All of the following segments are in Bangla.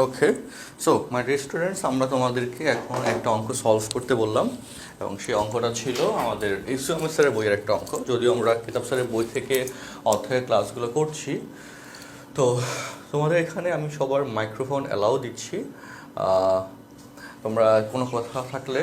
Okay, so my dear students, আমরা তোমাদেরকে এখন একটা অঙ্ক সলভ করতে বললাম এবং সেই অঙ্কটা ছিল আমাদের ইসলাম স্যারের বইয়ের একটা অঙ্ক। যদিও আমরা কিতাব স্যারের বই থেকে অধ্যায়ের ক্লাসগুলো করছি, তো তোমাদের এখানে আমি সবার মাইক্রোফোন অ্যালাউ দিচ্ছি। তোমরা কোনো কথা থাকলে,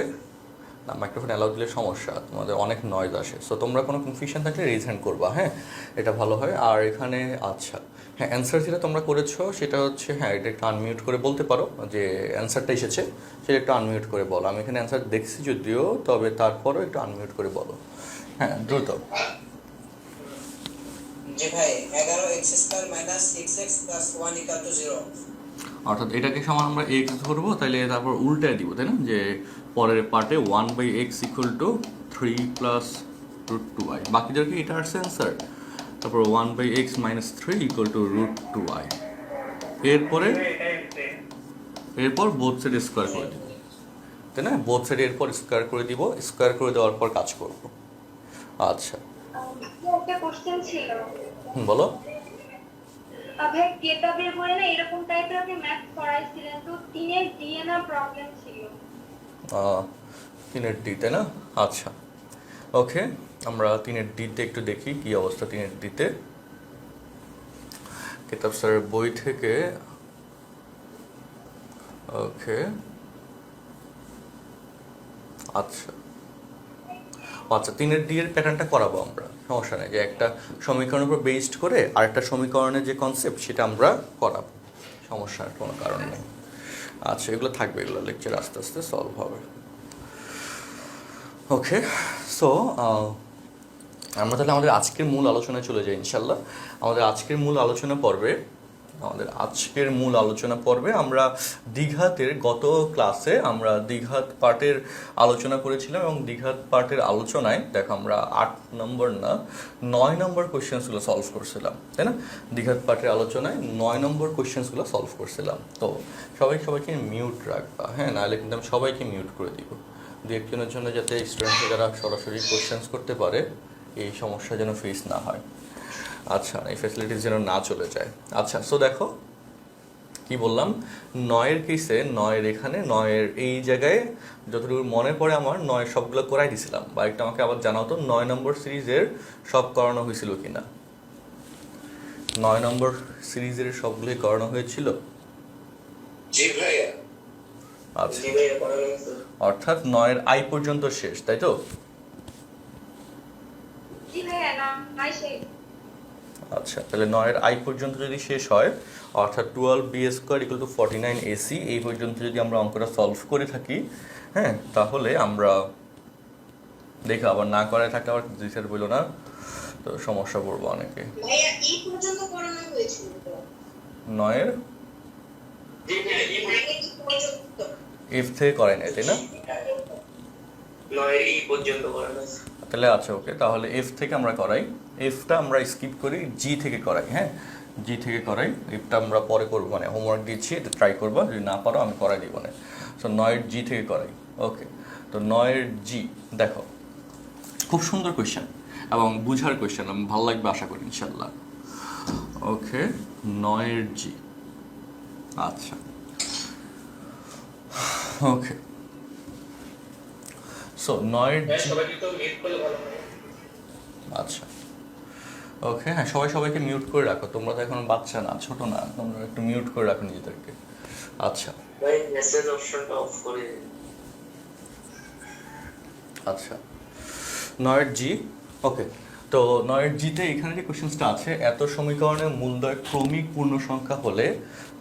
না মাইক্রোফোন অ্যালাউ দিলে সমস্যা, তোমাদের অনেক নয়েজ আসে, সো তোমরা কোনো কনফিউশন থাকলে রেজ হ্যান্ড করবা, হ্যাঁ, এটা ভালো হয়। আর এখানে আচ্ছা হ্যাঁ, অ্যান্সার যেটা তোমরা করেছো সেটা হচ্ছে, হ্যাঁ, এটা একটু আনমিউট করে বলতে পারো যে অ্যান্সারটা এসেছে, সেটা একটু আনমিউট করে বলো। আমি এখানে অ্যান্সার দেখছি যদিও, তবে তারপরও একটু আনমিউট করে বলো, হ্যাঁ, দ্রুত। জি ভাই, 11x² - 6x + 1 = 0। অর্থাৎ এটাকে সমান আমরা এক্স ধরবো, তাহলে তারপর উল্টায় দিব, তাই না? যে পরের পার্টে 1/x = 3 + √2y, বাকিদেরকে এটা আসছে অ্যান্সার। তারপর 1/x - 3 = √2y। এরপর বোথ সাইড স্কোয়ার করে দিব, তাই না? বোথ সাইড এরপর স্কোয়ার করে দিব, স্কোয়ার করে দেওয়ার পর কাজ করব। আচ্ছা, একটা কোশ্চেন ছিল। বলো। ভাই কেতাবের বইয়ে না এরকম টাইপের আপনি ম্যাথ করাইছিলেন, তো 3 দিয়ে না প্রবলেম ছিল। 3 ডি, তাই না? আচ্ছা, ওকে, আমরা 3 ডিতে একটু দেখি কি অবস্থা। 3 ডিতে কিতাব স্যারের বই থেকে, ওকে, আচ্ছা আচ্ছা 3 ডি এর প্যাটার্নটা করাবো আমরা, সমস্যা নেই। যে একটা সমীকরণের উপর বেসড করে আরেকটা সমীকরণের যে কনসেপ্ট সেটা আমরা করাবো, সমস্যার কোনো কারণ নেই। আচ্ছা, এগুলো থাকবে, এগুলো লেকচার আস্তে আস্তে সলভ হবে। ওকে, সো আমরা তাহলে আমাদের আজকের মূল আলোচনায় চলে যাই ইনশাল্লাহ। আমাদের আজকের মূল আলোচনা পর্বে আমরা দ্বিঘাতের, গত ক্লাসে আমরা দ্বিঘাত পার্টের আলোচনা করেছিলাম এবং দ্বিঘাত পার্টের আলোচনায় দেখো আমরা 8 নম্বর না 9 নম্বর কোয়েশ্চেন্সগুলো সলভ করছিলাম, তাই না? দ্বিঘাত পার্টের আলোচনায় 9 নম্বর কোয়েশ্চেন্সগুলো সলভ করছিলাম। তো সবাইকে মিউট রাখবা, হ্যাঁ, নাহলে কিন্তু আমি সবাইকে মিউট করে দিব। দু একজনের জন্য যাতে স্টুডেন্টরা যারা সরাসরি কোয়েশ্চেন্স করতে পারে, এই সমস্যা যেন ফেস না হয়। আচ্ছা, এই ফ্যাসিলিটিস যেন না চলে যায়। আচ্ছা, সো দেখো কি বললাম, 9-এর কেসে, 9-এর এখানে, 9-এর এই জায়গায় যতটুকু মনে পড়ে আমার 9 সবগুলো করাই দিছিলাম, বা একটা আমাকে আবার জানাও তো 9 নম্বর সিরিজের সব করানো হয়েছিল কিনা। 9 নম্বর সিরিজের সবগুলোই করানো হয়েছিল। জি ভাইয়া। আচ্ছা, জি ভাইয়া, করানো হয়েছে। অর্থাৎ 9-এর আই পর্যন্ত শেষ, তাই তো? জি ভাইয়া, না নাই সেই। আচ্ছা, তাহলে 9-এর আই পর্যন্ত যদি শেষ হয়, অর্থাৎ 12b² = 49ac, এই পর্যন্ত যদি আমরা অঙ্কটা সলভ করে থাকি, হ্যাঁ, তাহলে আমরা দেখো, আবার না করায় থাকলে আবার রিসার্চ বললো না, তো সমস্যা পড়বো অনেকে। ভাইয়া এই পর্যন্ত করানো হয়েছিল তো। 9-এর জি ভাইয়া, এই পর্যন্ত এফ থেকে করাই নাই, তাই না? 9-এর এই পর্যন্ত করানো হয়েছে। তাহলে আচ্ছা, ওকে, তাহলে এফ থেকে আমরা করাই। এফটা আমরা স্কিপ করি, জি থেকে করাই, হ্যাঁ, জি থেকে করাই। এফটা আমরা পরে করবো, মানে হোমওয়ার্ক দিচ্ছি, এটা ট্রাই করবো, যদি না পারো আমি করাই দিব না। সো 9-এর জি থেকে করাই। ওকে, তো 9-এর জি দেখো, খুব সুন্দর কোয়েশ্চেন এবং বুঝার কোয়েশ্চেন, আমি ভালো লাগবে আশা করি ইনশাল্লাহ। ওকে, 9-এর জি, আচ্ছা, ওকে, সো 9-এর জি, সবাইকে তো মিট করলে ভালো হয়। আচ্ছা, ওকে, হ্যাঁ, সবাইকে মিউট করে রাখো, তোমরা তো এখন বাচ্চা না, ছোট না, তোমরা একটু মিউট করে রাখো নিজেদেরকে। আচ্ছা ভাই, মেসেজ অপশনটা অফ করে। আচ্ছা, 9-এর জি, ওকে, তো 9-এর জিতে এখানে যে কোশ্চেন্সটা আছে, এত সমীকরণের মূলদ্বয় ক্রমিক পূর্ণ সংখ্যা হলে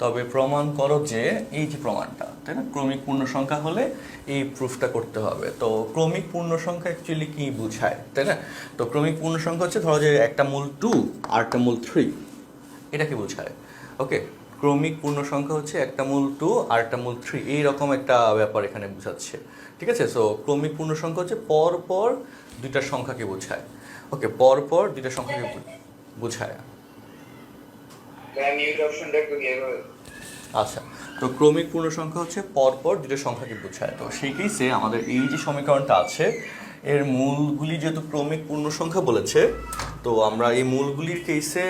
তবে প্রমাণ করো যে, এই যে প্রমাণটা, তাই না, ক্রমিক পূর্ণ সংখ্যা হলে এই প্রুফটা করতে হবে। তো ক্রমিক পূর্ণ সংখ্যা অ্যাকচুয়ালি কি বোঝায়, তাই না? তো ক্রমিক পূর্ণ সংখ্যা হচ্ছে, ধরো যে একটা মূল 2 আর একটা মূল 3, এটাকে বোঝায়। ওকে, ক্রমিক পূর্ণ সংখ্যা হচ্ছে একটা মূল 2 আর একটা মূল 3, এইরকম একটা ব্যাপার এখানে বোঝাচ্ছে, ঠিক আছে? সো ক্রমিক পূর্ণ সংখ্যা হচ্ছে পর পর দুইটা সংখ্যাকে বোঝায়। ওকে, পর পর দুইটা সংখ্যাকে বোঝায়। ভাই, মিউট অপশনটা একটু দিয়ে দাও। আচ্ছা, তো ক্রমিক পূর্ণ সংখ্যা হচ্ছে পর পর দুটো সংখ্যাকে বোঝায়। তো সেই কেসে আমাদের এই যে সমীকরণটা আছে, এর মূলগুলি যেহেতু ক্রমিক পূর্ণ সংখ্যা বলেছে, তো আমরা এই মূলগুলির কেসে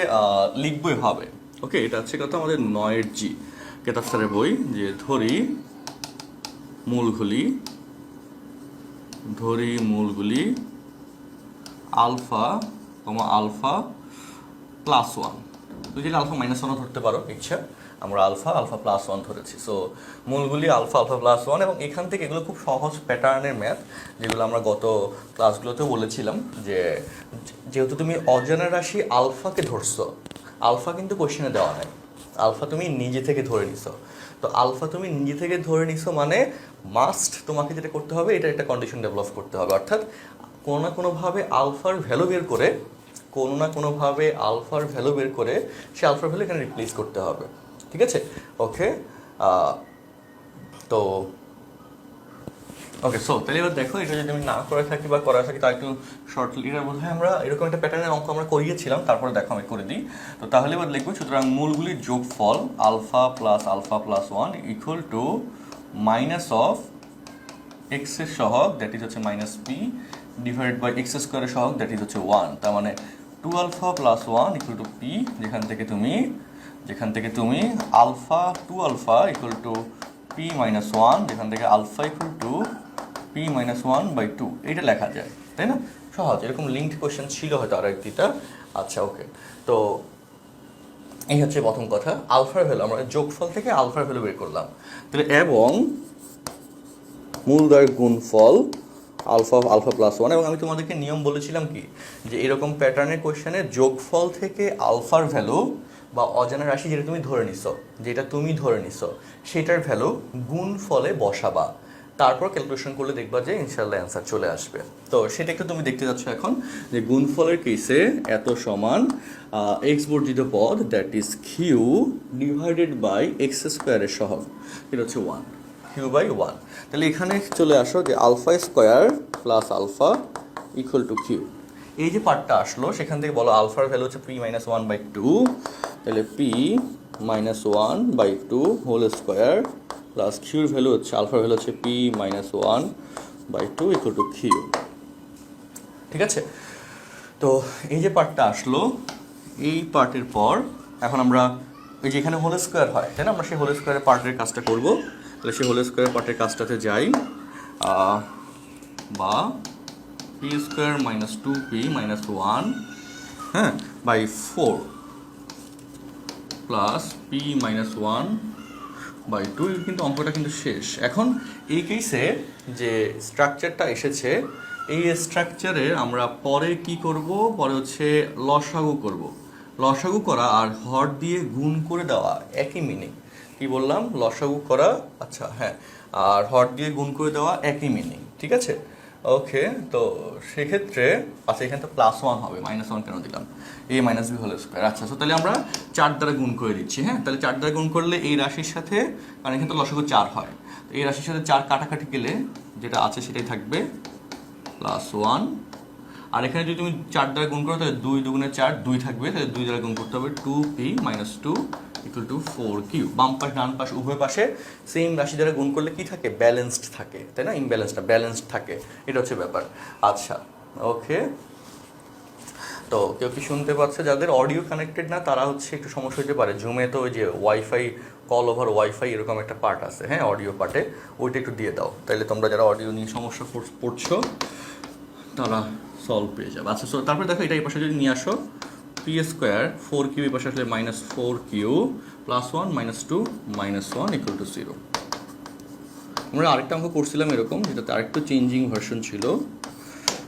লিখবই হবে। ওকে, এটা হচ্ছে কথা আমাদের 9-এর জি। কেতাব স্যারের বই, যে ধরি মূলগুলি আলফা আলফা প্লাস ওয়ান। তুই যদি আলফা মাইনাস ওয়ানও ধরতে পারো, ইচ্ছা, আমরা আলফা প্লাস ওয়ান ধরেছি। সো মূলগুলি আলফা প্লাস ওয়ান, এবং এখান থেকে এগুলো খুব সহজ প্যাটার্নের ম্যাথ, যেগুলো আমরা গত ক্লাসগুলোতেও বলেছিলাম যে যেহেতু তুমি অজানা রাশি আলফাকে ধরছো, আলফা কিন্তু কোশ্চেনে দেওয়া নাই, আলফা তুমি নিজে থেকে ধরে নিছো। তো আলফা তুমি নিজে থেকে ধরে নিছো মানে মাস্ট তোমাকে যেটা করতে হবে, এটা একটা কন্ডিশন ডেভেলপ করতে হবে, অর্থাৎ কোনো না কোনোভাবে আলফার ভ্যালু বের করে সে আলফার ভ্যালু এখানে রিপ্লেস করতে হবে। ঠিক আছে, ওকে। তো ওকে, সো তাহলে এবার দেখো, এটা যদি আমি না করে থাকি বা করা থাকি তার একটু শর্টলি, এটা বোধ হয় আমরা এরকম একটা প্যাটার্নের অঙ্ক আমরা করিয়েছিলাম, তারপরে দেখো আমি করে দিই। তো তাহলে এবার লিখবো, সুতরাং মূলগুলির যোগফল alpha plus one equal to minus of X এর সহগ, দ্যাট ইজ হচ্ছে minus P, divided by x স্কোয়ারের সহগ, দ্যাট ইজ হচ্ছে ওয়ান। তার মানে 2α plus one equal to P, যেখান থেকে তুমি alpha 2α equal to P minus one, যেখান থেকে alpha equal to P minus one by two, এইটা লেখা যায়, তাই না? সহজ, এরকম লিঙ্কড কোয়েশ্চেন ছিল হয়তো আর একটিটা। আচ্ছা, ওকে। তো এই হচ্ছে প্রথম কথা, আলফার ভ্যালু, আমরা যোগফল থেকে আলফার ভ্যালু বের করলাম। তাহলে এবং মূলদ্বয়ের গুণফল আলফা প্লাস ওয়ান, এবং আমি তোমাদেরকে নিয়ম বলেছিলাম কি, যে এরকম প্যাটার্নের কোয়েশ্চেনে যোগফল থেকে আলফার ভ্যালু বা অজানা রাশি যেটা তুমি ধরে নিছো সেটার ভ্যালু গুণফলে বসাবা, তারপর ক্যালকুলেশন করলে দেখবা যে ইনশাল্লাহ অ্যান্সার চলে আসবে। তো সেটা একটু তুমি দেখতে যাচ্ছ এখন, যে গুণফলের কেসে এত সমান এক্স বর্জিত পদ, that is q divided by x স্কোয়ারের সহগ, এটা হচ্ছে ওয়ান, কিউ বাই ওয়ান। তাহলে এখানে চলে আসো যে alpha square plus alpha equal to q. এই যে পার্টটা আসলো, সেখান থেকে বলো আলফার ভ্যালু হচ্ছে P minus one by two, তাহলে P minus one by two whole square plus কিউর ভ্যালু হচ্ছে, আলফার ভ্যালু হচ্ছে P minus one by two equal to Q. ঠিক আছে, তো এই যে পার্টটা আসলো, এই পার্টের পর এখন আমরা এই যে এখানে হোল স্কোয়ার হয়, তাই না? আমরা সেই হোল স্কোয়ারের পার্টের কাজটা করব। তাহলে সেই হোল স্কোয়ার পার্টের কাজটাতে যাই, বা P square minus two P minus one, হ্যাঁ, by four plus P minus one by two, কিন্তু অঙ্কটা কিন্তু শেষ। এখন এই কেসে যে স্ট্রাকচারটা এসেছে, এই স্ট্রাকচারে আমরা পরে কি করব, পরে হচ্ছে লসাগু করা আর হর দিয়ে গুণ করে দেওয়া একই মিনিং। কি বললাম? লসাগু করা, আচ্ছা হ্যাঁ, আর হর দিয়ে গুণ করে দেওয়া একই মিনিং। ঠিক আছে, ওকে। তো সেক্ষেত্রে আচ্ছা, এখানে তো প্লাস ওয়ান হবে, মাইনাস ওয়ান কেন দিলাম? এ মাইনাস বি হোল স্কোয়ার। আচ্ছা, তো তাহলে আমরা 4 দ্বারা গুণ করে দিচ্ছি। হ্যাঁ, তাহলে 4 দ্বারা গুণ করলে এই রাশির সাথে, কারণ এখানে তো লসাগু 4 হয়, তো এই রাশির সাথে 4 কাটাকাটি গেলে যেটা আছে সেটাই থাকবে, প্লাস ওয়ান। আর এখানে যদি তুমি 4 দ্বারা গুণ করো তাহলে 2 দুগুণে 4, 2 থাকবে, তাহলে 2 দ্বারা গুণ করতে হবে, 2p minus 2 equal to 4q। বাম পাশ ডান পাশ উভয় পাশে সেম রাশি দ্বারা গুণ করলে কি থাকে? ব্যালেন্সড থাকে, তাই না? ইমব্যালেন্সড না, ব্যালেন্সড থাকে, এটা হচ্ছে ব্যাপার। আচ্ছা, ওকে। তো কেউ কি শুনতে পাচ্ছে? যাদের অডিও কানেক্টেড না তারা হচ্ছে একটু সমস্যা হতে পারে। জুমে তো ওই যে ওয়াইফাই, কল ওভার ওয়াইফাই এরকম একটা পার্ট আছে, হ্যাঁ, অডিও পার্টে, ওইটা একটু দিয়ে দাও, তাহলে তোমরা যারা অডিও নিয়ে সমস্যা পড়ছো তারা সলভ পেয়ে যাবে। আচ্ছা, তারপরে দেখো এটা এই পাশে যদি নিয়ে আসো, পি স্কোয়ার 4q এই পাশে আসলে minus 4q plus one minus two minus one equal to 0। আমরা আরেকটা অঙ্ক করছিলাম এরকম, যেটাতে আরেকটু চেঞ্জিং ভার্সন ছিল,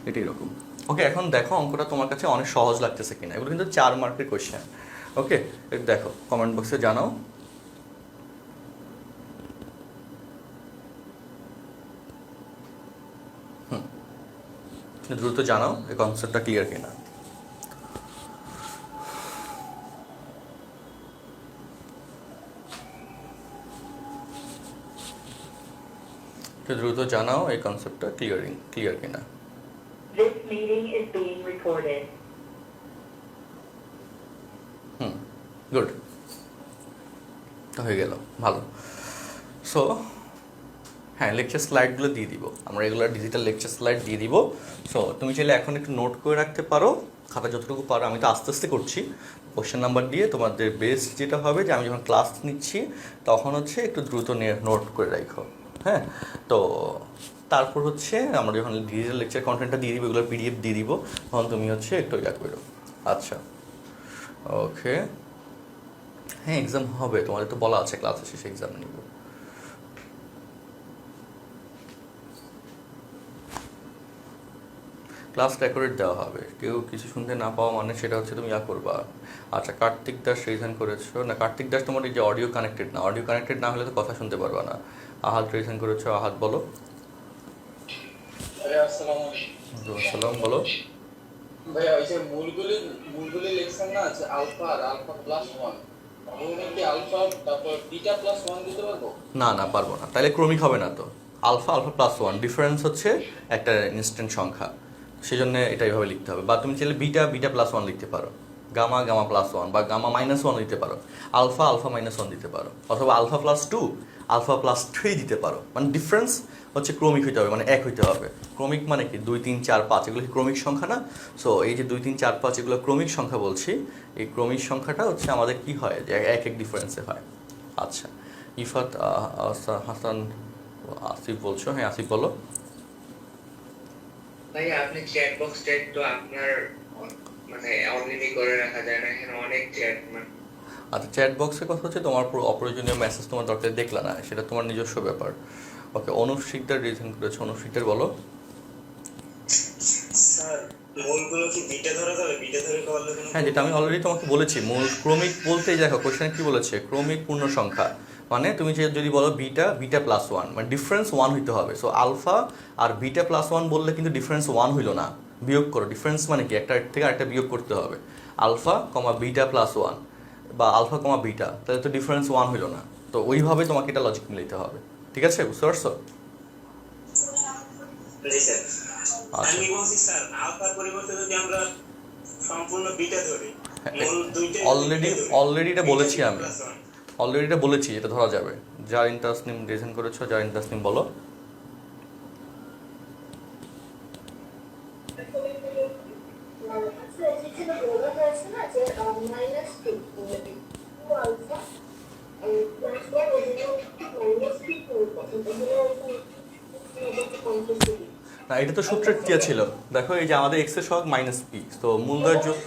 এটা এরকম। ওকে, এখন দেখো অঙ্কটা তোমার কাছে অনেক সহজ লাগতেছে কিনা। এগুলো কিন্তু 4 মার্কের কোয়েশ্চেন। ওকে, দেখো, কমেন্ট বক্সে জানাও। দ্রুত জানাও এই কনসেপ্টটা ক্লিয়ার কিনা। দ্রুত জানাও এই কনসেপ্টটা ক্লিয়ার কিনা। This meeting is being recorded. Good, হয়ে গেল, ভালো। সো হ্যাঁ, লেকচার স্লাইডগুলো দিয়ে দিব, আমরা রেগুলার ডিজিটাল লেকচার স্লাইড দিয়ে দিব। সো তুমি চাইলে এখন একটু নোট করে রাখতে পারো, খাতা যতটুকু পারো। আমি তো আস্তে আস্তে করছি, কোশ্চেন নাম্বার দিয়ে তোমাদের বেস্ট যেটা হবে যে আমি যখন ক্লাস নিচ্ছি তখন হচ্ছে একটু দ্রুত নোট করে রাখো, হ্যাঁ। তো তারপর হচ্ছে আমরা যখন ডিজিটাল লেকচার কন্টেন্টটা দিয়ে দিব, এগুলো পিডিএফ দিয়ে দিব, তখন তুমি হচ্ছে একটু ইয়া করো। আচ্ছা, ওকে। হ্যাঁ, এক্সাম হবে, তোমাদের তো বলা আছে ক্লাসে শেষে এক্সাম নিব। ক্লাস রেকর্ড দেওয়া হবে, কেউ কিছু শুনতে না পাওয়া মানে সেটা হচ্ছে তুমি ইয়া করবা। আচ্ছা, কার্তিক দাস রিভিশন করেছো না? কার্তিক দাস তোমার এই যে অডিও কানেক্টেড না, অডিও কানেক্টেড না হলে তো কথা শুনতে পারবা না। আহাদ রিভিশন করেছো, আহাদ বলো। আসসালাম, বলো। ভাইয়া ওই যে মূলগুলি লেখছেন না, আছে আলফা আর আলফা প্লাস 1, ওখানে কি আলফা তারপর বিটা প্লাস 1 দিতে পারবো? না না, পারবো না, তাহলে ক্রমিক হবে না তো। আলফা আলফা প্লাস 1 ডিফারেন্স হচ্ছে একটা ইনস্ট্যান্ট সংখ্যা, সেই জন্য এটা এইভাবে লিখতে হবে। বা তুমি চাইলে বিটা বিটা প্লাস 1 লিখতে পারো, গামা গামা প্লাস 1 বা গামা মাইনাস 1 দিতে পারো, আলফা আলফা মাইনাস 1 দিতে পারো, অথবা আলফা প্লাস 2 আলফা প্লাস 3 দিতে পারো। মানে ডিফারেন্স হচ্ছে ক্রমিক হইতে হবে, মানে এক হইতে হবে। ক্রমিক মানে কি 2 3 4 5 এগুলো কি ক্রমিক সংখ্যা না? সো এই যে 2 3 4 5 এগুলো ক্রমিক সংখ্যা বলছি, এই ক্রমিক সংখ্যাটা হচ্ছে আমাদের কি হয় যে এক এক ডিফারেন্সে হয়। আচ্ছা, ইফাত হাসান আসিফ বলছো, হ্যাঁ আসিফ বলো। ভাই আপনি চ্যাট বক্সটা তো আপনার মানে অনলাইনে করে রাখা যায় না, এখানে অনেক চ্যাট মানে। আচ্ছা, চ্যাট বক্সের কথা হচ্ছে তোমার পুরো অপ্রয়োজনীয় মেসেজ তোমার দরকার দেখলা না, সেটা তোমার নিজস্ব ব্যাপার। ওকে, অনুপ শিকদার রিজন করেছে, অনুপ শিকদার বলো। স্যার মূলগুলো কি বিটা ধরা যাবে? বিটা ধরে করলে কোনো হ্যাঁ, যেটা আমি অলরেডি তোমাকে বলেছি, মূল ক্রমিক বলতেই দেখো কোশ্চেনে কি বলেছে, ক্রমিক পূর্ণ সংখ্যা। মানে তুমি যদি বলো বিটা বিটা প্লাস 1, মানে ডিফারেন্স 1 হইতে হবে। সো আলফা আর বিটা প্লাস 1 বললে কিন্তু ডিফারেন্স 1 হইলো না, বিয়োগ করো। ডিফারেন্স মানে কি, একটা থেকে আরেকটা বিয়োগ করতে হবে। আলফা কমা বিটা প্লাস 1 বা আলফা কমা বিটা, তাহলে তো ডিফারেন্স 1 হইলো না। তো ওইভাবে তোমাকে এটা লজিক মিলাইতে হবে, ঠিক আছে? বুঝতে পারছো? জি স্যার। আচ্ছা, আমি বলছি স্যার আলফার পরিবর্তে যদি আমরা সম্পূর্ণ বিটা ধরি, মূল দুইটা অলরেডি এটা বলেছি আমি, অলরেডি এটা বলেছি, এটা ধরা যাবে। জারিন তাসনিম রিজন করেছো, জারিন তাসনিম বলো। না, এটা তো সূত্রের কি ছিল, দেখো এই যে আমাদের এক্স এর সহগ মাইনাস পি, তো মূলদয়ের যোগ।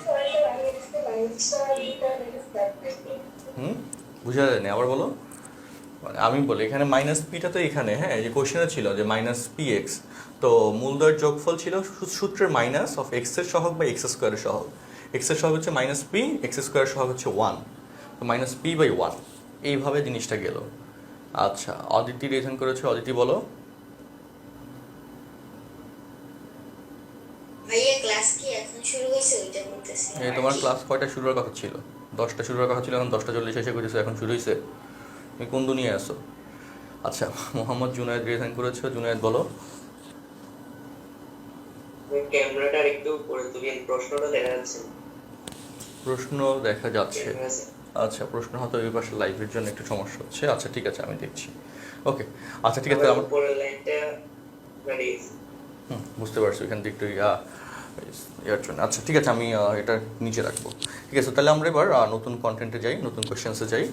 বুঝা যায়নি, আবার বলো। মানে আমি বলি এখানে মাইনাস পিটা তো এখানে, হ্যাঁ এই যে কোশ্চেনে ছিল যে মাইনাস পি এক্স, তো মূলদয়ের যোগফল ছিল সূত্রের মাইনাস অফ এক্স এর সহগ বা এক্স স্কোয়ারের সহগ। এক্স এর সহগ হচ্ছে মাইনাস পি, এক্স স্কোয়ারের সহগ হচ্ছে 1, তো মাইনাস পি বাই 1, এইভাবে জিনিসটা গেল। আচ্ছা, অদিতি রিজন করেছে, অদিতি বলো। ভাইয়া ক্লাস কি এখন শুরু হয়েছে ওইটা বলতেছি। এই তোমার ক্লাস কয়টা শুরু হওয়ার কথা ছিল? 10টা শুরু হওয়ার কথা ছিল, এখন 10টা 40 এসে করেছো, এখন শুরু হয়েছে? তুমি কোন দুনিয়ায় আসো? আচ্ছা, মোহাম্মদ জুনায়েদ রিজন করেছো, জুনায়েদ বলো। ক্যামেরাটা একটু উপরে তুলেন, প্রশ্নটা দেখা যাচ্ছে। প্রশ্ন দেখা যাচ্ছে। আচ্ছা, প্রশ্ন হয়তো এই পাশে লাইভের জন্য একটু সমস্যা হচ্ছে। আচ্ছা ঠিক আছে, আমি দেখছি। ওকে, আচ্ছা ঠিক আছে। আমার উপরের লাইনটা মানে বুঝতে পারছি, ওইখান থেকে একটু ইয়ার জন্য। আচ্ছা ঠিক আছে, আমি এটা নিচে রাখবো। ঠিক আছে, তাহলে আমরা এবার নতুন কন্টেন্টে যাই, নতুন কোয়েশ্চেন্সে যাই।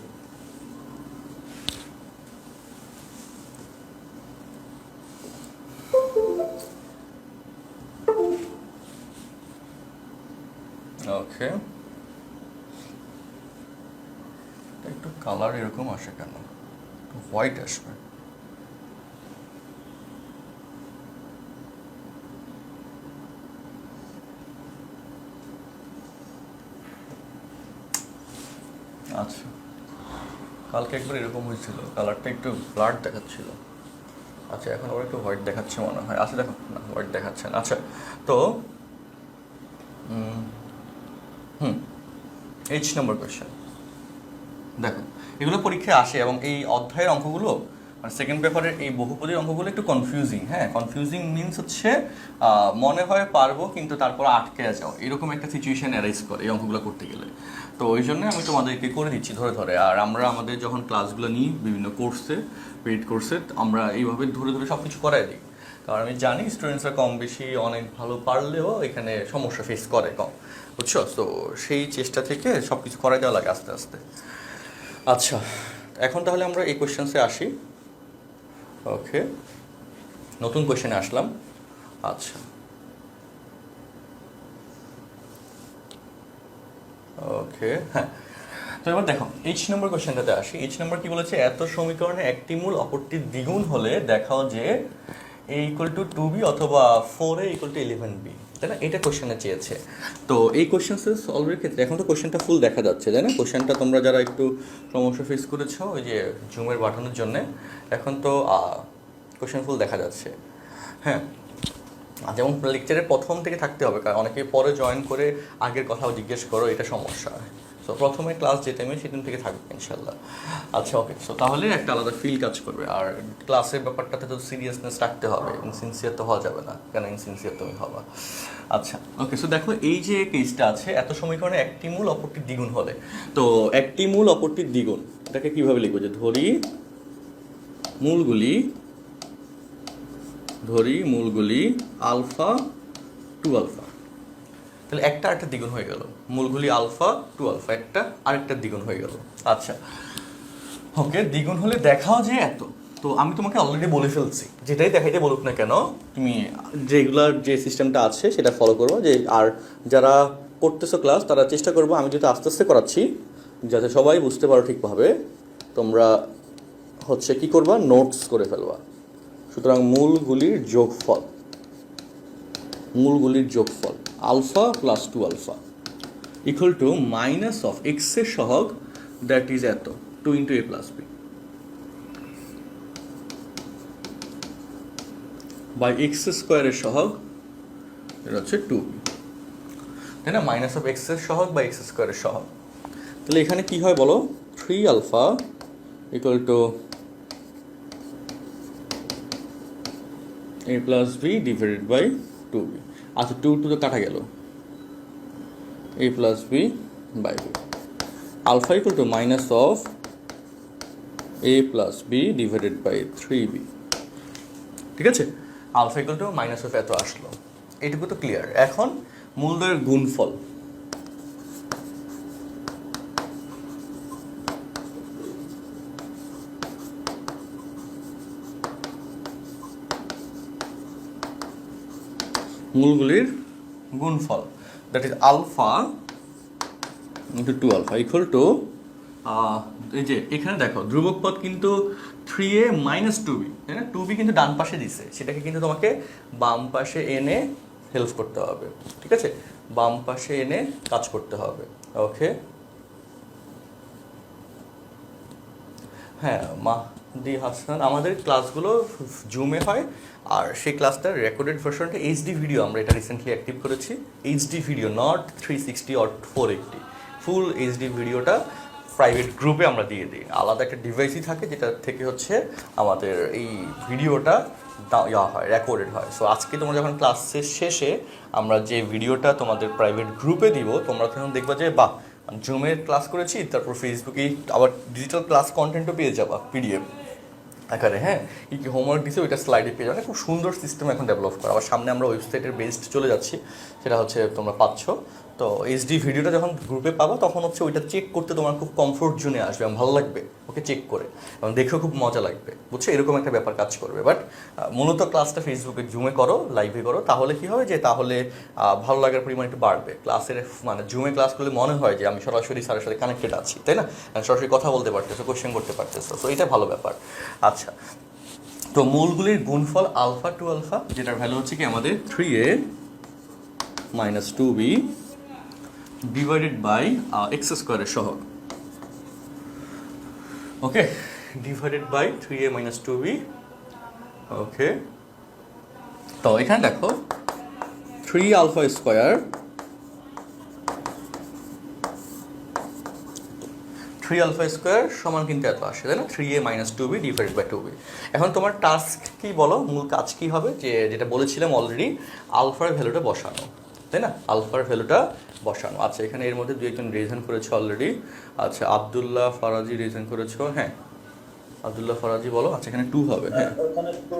ওকে, একটু কালার এরকম আসে কেন? হোয়াইট আসবে। আচ্ছা, কালকে একবার এরকম হয়েছিল, কালারটা একটু ব্লাড দেখাচ্ছিল। আচ্ছা, এখন আবার একটু হোয়াইট দেখাচ্ছে মনে হয়। আচ্ছা দেখো, না হোয়াইট দেখাচ্ছে না। আচ্ছা, তো 8 নম্বর কোয়েশ্চেন দেখো, এগুলো পরীক্ষায় আসে এবং এই অধ্যায়ের অঙ্কগুলো মানে সেকেন্ড পেপারের এই বহুপদীর অঙ্কগুলো একটু কনফিউজিং। হ্যাঁ, কনফিউজিং মিনস হচ্ছে মনে হয় পারবো কিন্তু তারপর আটকে যাও, এরকম একটা সিচুয়েশন অ্যারাইজ করে এই অঙ্কগুলো করতে গেলে। তো ওই জন্য আমি তোমাদেরকে করে দিচ্ছি ধরে ধরে। আর আমরা আমাদের যখন ক্লাসগুলো নিই বিভিন্ন কোর্সে, পেইড কোর্সে, আমরা এইভাবে ধরে ধরে সব কিছু করাই দিই। কারণ আমি জানি স্টুডেন্টসরা কম বেশি অনেক ভালো পারলেও এখানে সমস্যা ফেস করে কম, বুঝছো? তো সেই চেষ্টা থেকে সব কিছু করাই দেওয়া লাগে আস্তে আস্তে। আচ্ছা, এখন তাহলে আমরা এই কোয়েশ্চেন্সে আসি। ওকে, নতুন কোয়েশ্চেনে আসলাম। আচ্ছা, ওকে, হ্যাঁ। তো এবার দেখো এইচ নম্বর কোয়েশ্চেনটাতে আসি। এইচ নম্বর কি বলেছে, এত সমীকরণে একটি মূল অপরটির দ্বিগুণ হলে দেখাও যে a ইকুয়াল টু 2b অথবা 4a ইকুয়াল টু 11b, তাই না? এটা কোয়েশ্চেনে চেয়েছে। তো এই কোয়েশ্চেন্স সলভের ক্ষেত্রে এখন তো কোয়েশ্চেনটা ফুল দেখা যাচ্ছে, তাই না? কোয়েশ্চেনটা তোমরা যারা একটু সমস্যা ফেস করেছো ওই যে জুমের বাটনের জন্য, এখন তো কোয়েশ্চেন ফুল দেখা যাচ্ছে। হ্যাঁ, যেমন লেকচারের প্রথম থেকে থাকতে হবে, কারণ অনেকে পরে জয়েন করে আগের কথাও জিজ্ঞেস করো, এটা সমস্যা। সো প্রথমে ক্লাস যে টাইমে সেদিন থেকে থাকবে ইনশাল্লাহ। আচ্ছা, ওকে। সো তাহলে একটা আলাদা ফিল কাজ করবে। আর ক্লাসের ব্যাপারটাতে তো সিরিয়াসনেস রাখতে হবে, ইনসিনসিয়ার তো হওয়া যাবে না। কেন ইনসিনসিয়ার তুমি হবা? আচ্ছা, ওকে। সো দেখো এই যে কেসটা আছে, এত সমীকরণে একটি মূল অপরটির দ্বিগুণ হলে, তো একটি মূল অপরটির দ্বিগুণ এটাকে কিভাবে লিখবো? যে ধরি মূলগুলি আলফা টু আলফা, তাহলে একটা আরেকটা দ্বিগুণ হয়ে গেল। মূলগুলি আলফা টু আলফা, একটা আরেকটা দ্বিগুণ হয়ে গেল। আচ্ছা, ওকে। দ্বিগুণ হলে দেখাও যে এত। তো আমি তোমাকে অলরেডি বলে ফেলছি, যেটাই দেখাইতে বলুক না কেন তুমি রেগুলার যে সিস্টেমটা আছে সেটা ফলো করবো। যে আর যারা করতেছো ক্লাস তারা চেষ্টা করবো, আমি যেটা আস্তে আস্তে করাচ্ছি যাতে সবাই বুঝতে পারো ঠিকভাবে, তোমরা হচ্ছে কি করবা, নোটস করে ফেলবা। সুতরাং মূলগুলির যোগফল alpha plus two alpha equal to minus of এক্সের সহগ, দ্যাট ইজ এত 2 into a plus B by x স্কোয়ারের সহগ, এটা হচ্ছে 2b, তাই না? মাইনাস অফ এক্সের সহগ বা এক্স স্কোয়ারের সহগ। তাহলে এখানে কি হয় বলো, 3 alpha equal to a plus b divided by 2b। আচ্ছা, 2 তো কাটা গেল, a plus B by b. Alpha equal to minus of a plus b divided by 3b, ঠিক আছে? Alpha equal to minus of এত আসলো, এইটুকু তো ক্লিয়ার। এখন মূলদের গুণফল, মূলগুলির গুণফল, that is alpha into 2 alpha equal to, এই যে এখানে দেখো ধ্রুবক পদ কিন্তু 3a মাইনাস 2b, তাই না? 2b কিন্তু ডান পাশে দিছে, সেটাকে কিন্তু তোমাকে বাম পাশে এনে হেল্প করতে হবে, ঠিক আছে? বাম পাশে এনে কাজ করতে হবে। ওকে, হ্যাঁ মাহদি হাসান, আমাদের ক্লাসগুলো জুমে হয়, আর সেই ক্লাসটার রেকর্ডেড ভার্সনটা এইচডি ভিডিও আমরা এটা রিসেন্টলি অ্যাক্টিভ করেছি। HD video, not 360 or 480, full HD ভিডিওটা প্রাইভেট গ্রুপে আমরা দিয়ে দিই। আলাদা একটা ডিভাইসই থাকে যেটা থেকে হচ্ছে আমাদের এই ভিডিওটা হয়, রেকর্ডেড হয়। সো আজকে তোমরা যখন ক্লাস শেষে আমরা যে ভিডিওটা তোমাদের প্রাইভেট গ্রুপে দিব, তোমরা তখন দেখবা যে বাহ, জুমের ক্লাস করেছি, তারপর ফেসবুকে আবার ডিজিটাল ক্লাস কন্টেন্টও পেয়ে যাবা পিডিএফ আকারে। হ্যাঁ, কি কি হোমওয়ার্ক দিছে ওইটা স্লাইডে পেয়ে যাবে। খুব সুন্দর সিস্টেম এখন ডেভেলপ করা। আবার সামনে আমরা ওয়েবসাইটের বেসড চলে যাচ্ছি, সেটা হচ্ছে তোমরা পাচ্ছ। তো এইচডি ভিডিওটা যখন গ্রুপে পাবো তখন হচ্ছে ওইটা চেক করতে তোমার খুব কমফোর্ট জোনে আসবে এবং ভালো লাগবে ওকে চেক করে, এবং দেখেও খুব মজা লাগবে, বুঝছো? এরকম একটা ব্যাপার কাজ করবে। বাট মূলত ক্লাসটা ফেসবুকে জুমে করো, লাইভে করো, তাহলে কি হবে যে তাহলে ভালো লাগার পরিমাণ একটু বাড়বে। ক্লাসের মানে জুমে ক্লাস করলে মনে হয় যে আমি সরাসরি স্যারের সাথে কানেক্টেড আছি, তাই না? সরাসরি কথা বলতে পারতেছো, কোয়েশ্চেন করতে পারতেছো, তো এটা ভালো ব্যাপার। আচ্ছা, তো মূলগুলির গুণফল আলফা টু আলফা, যেটার ভ্যালু হচ্ছে কি আমাদের 3a minus 2b divided by x স্কোয়ারের সহগ। Okay, divided by 3a minus 2b। Okay, তো এখানে দেখো 3 আলফা স্কোয়ার, 3 আলফা স্কোয়ার সমান কিন্তু এত আসে, তাই না? 3a minus 2b divided by 2b। এখন তোমার টাস্ক কি বলো, মূল কাজ কি হবে? যেটা বলেছিলাম অলরেডি, আলফার ভ্যালুটা বসানো, তাই না? আলফার ভ্যালুটা বসানো। আচ্ছা, এখানে এর মধ্যে 2-1 রিজন করেছো অলরেডি। আচ্ছা, আবদুল্লাহ ফারাজি রিজন করেছো, হ্যাঁ আব্দুল্লাহ ফরাজি বলো। আচ্ছা এখানে 2 হবে, হ্যাঁ ওখানে তো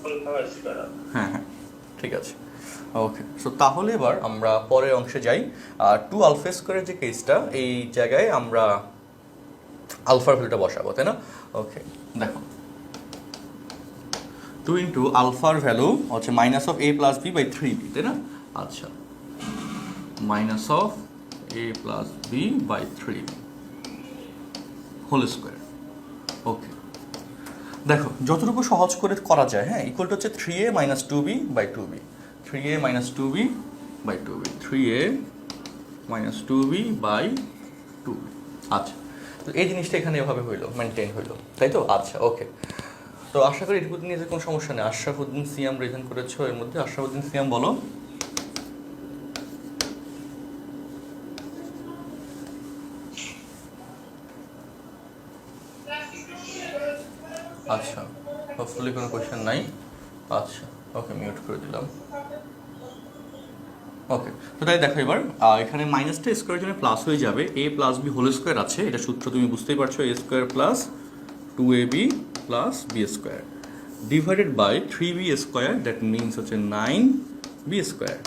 আলফা স্কয়ার। হ্যাঁ হ্যাঁ ঠিক আছে। ওকে, সো তাহলে এবার আমরা পরের অংশে যাই। 2 আলফা স্কোয়ারের যে কেসটা, এই জায়গায় আমরা আলফার ভ্যালুটা বসাবো, তাই না? ওকে, দেখো 2 ইন্টু আলফার ভ্যালু হচ্ছে minus of a plus B by 3b, তাই না? আচ্ছা, minus of a plus B by 3b whole square. Okay, দেখো যতটুকু সহজ করে করা যায়, হ্যাঁ, ইকুয়াল টু হচ্ছে 3a minus 2b by 2b, 3a minus 2b by 2b, 3a minus 2b by 2b। আচ্ছা, তো এই জিনিসটা এখানে এভাবে হইলো, মেনটেন হইলো, তাই তো? আচ্ছা ওকে, তো আশা করি এটুকু নিয়ে যে কোনো সমস্যা নেই। আশরাফুদ্দিন সিয়াম রিজন করেছো, এর মধ্যে আশরাফুদ্দিন সিয়াম বলো। আচ্ছা, হোপফুলি কোনো কোয়েশ্চেন নাই। আচ্ছা ওকে, মিউট করে দিলাম। ওকে, তো তাই দেখো এবার এখানে মাইনাসটা স্কোয়ারের জন্য প্লাস হয়ে যাবে, a plus b whole square আছে, এটা সূত্র তুমি বুঝতেই পারছো, a square plus 2ab plus b square divided by 3b square, that means হচ্ছে 9b square,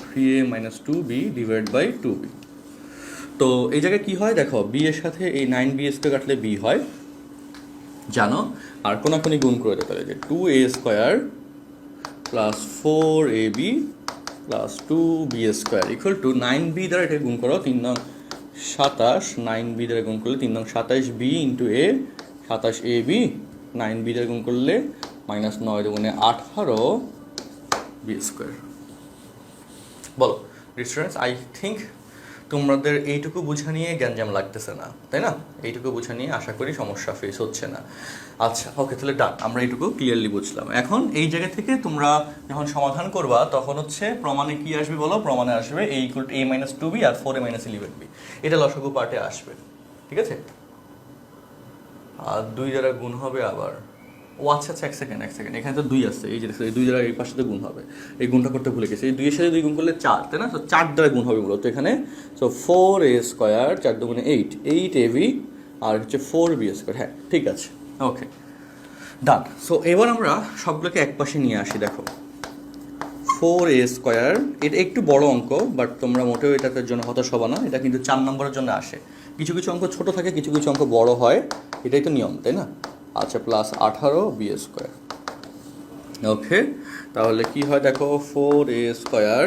3a minus 2b divide by 2b। তো এই জায়গায় কী হয় দেখো, b এর সাথে এই 9b স্কোয়ার কাটলে b হয় জানো, আর কোনাকুনি গুণ করে দিতে পারে যে 2a square plus 4ab plus 2b square equal two 9b দ্বারা এটা গুণ করো, 3 নং 27, 9b দ্বারা গুণ করলে 3 নং 27b into a, 27ab, 9b দ্বারা গুণ করলে মাইনাস 9 দুগুণে 18b স্কোয়ার। বলো স্টুডেন্টস, আই থিঙ্ক তোমাদের এইটুকু বোঝা নিয়ে গ্যাঞ্জাম লাগতেছে না, তাই না? এইটুকু বোঝা নিয়ে আশা করি সমস্যা ফেস হচ্ছে না। আচ্ছা ওকে, তাহলে ডান, আমরা এইটুকু ক্লিয়ারলি বুঝলাম। এখন এই জায়গা থেকে তোমরা যখন সমাধান করবা তখন হচ্ছে প্রমাণে কি আসবে বলো? প্রমাণে আসবে a equal to a minus 2b আর 4a মাইনাস 11b, এটা লসাগু পার্টে আসবে, ঠিক আছে? আর 2 দ্বারা গুণ হবে আবার, ও আচ্ছা আচ্ছা, এক সেকেন্ড, এখানে তো 2 আছে, এই যে 2 দ্বারা এই পাশে তো গুণ হবে, এই গুণটা করতে ভুলে গেছি, এই 2 এর সাথে 2 গুণ করলে 4, তাই না? তো 4 দ্বারা গুণ হবে মূলত এখানে। সো 4a স্কোয়ার, 4 দুগুণে 8, 8ab আর হচ্ছে 4b স্কোয়ার, হ্যাঁ ঠিক আছে, ওকে ডান। সো এবার আমরা সবগুলোকে এক পাশে নিয়ে আসি। দেখো 4a স্কোয়ার, এটা একটু বড় অঙ্ক, বাট তোমরা মোটেও এটার জন্য হতাশ হবা না, এটা কিন্তু 4 নম্বরের জন্য আসে। কিছু কিছু অঙ্ক ছোট থাকে, কিছু কিছু অঙ্ক বড় হয়, এটাই তো নিয়ম, তাই না? আচ্ছা, প্লাস 18b স্কোয়ার। ওকে, তাহলে কি হয় দেখো, 4a স্কোয়ার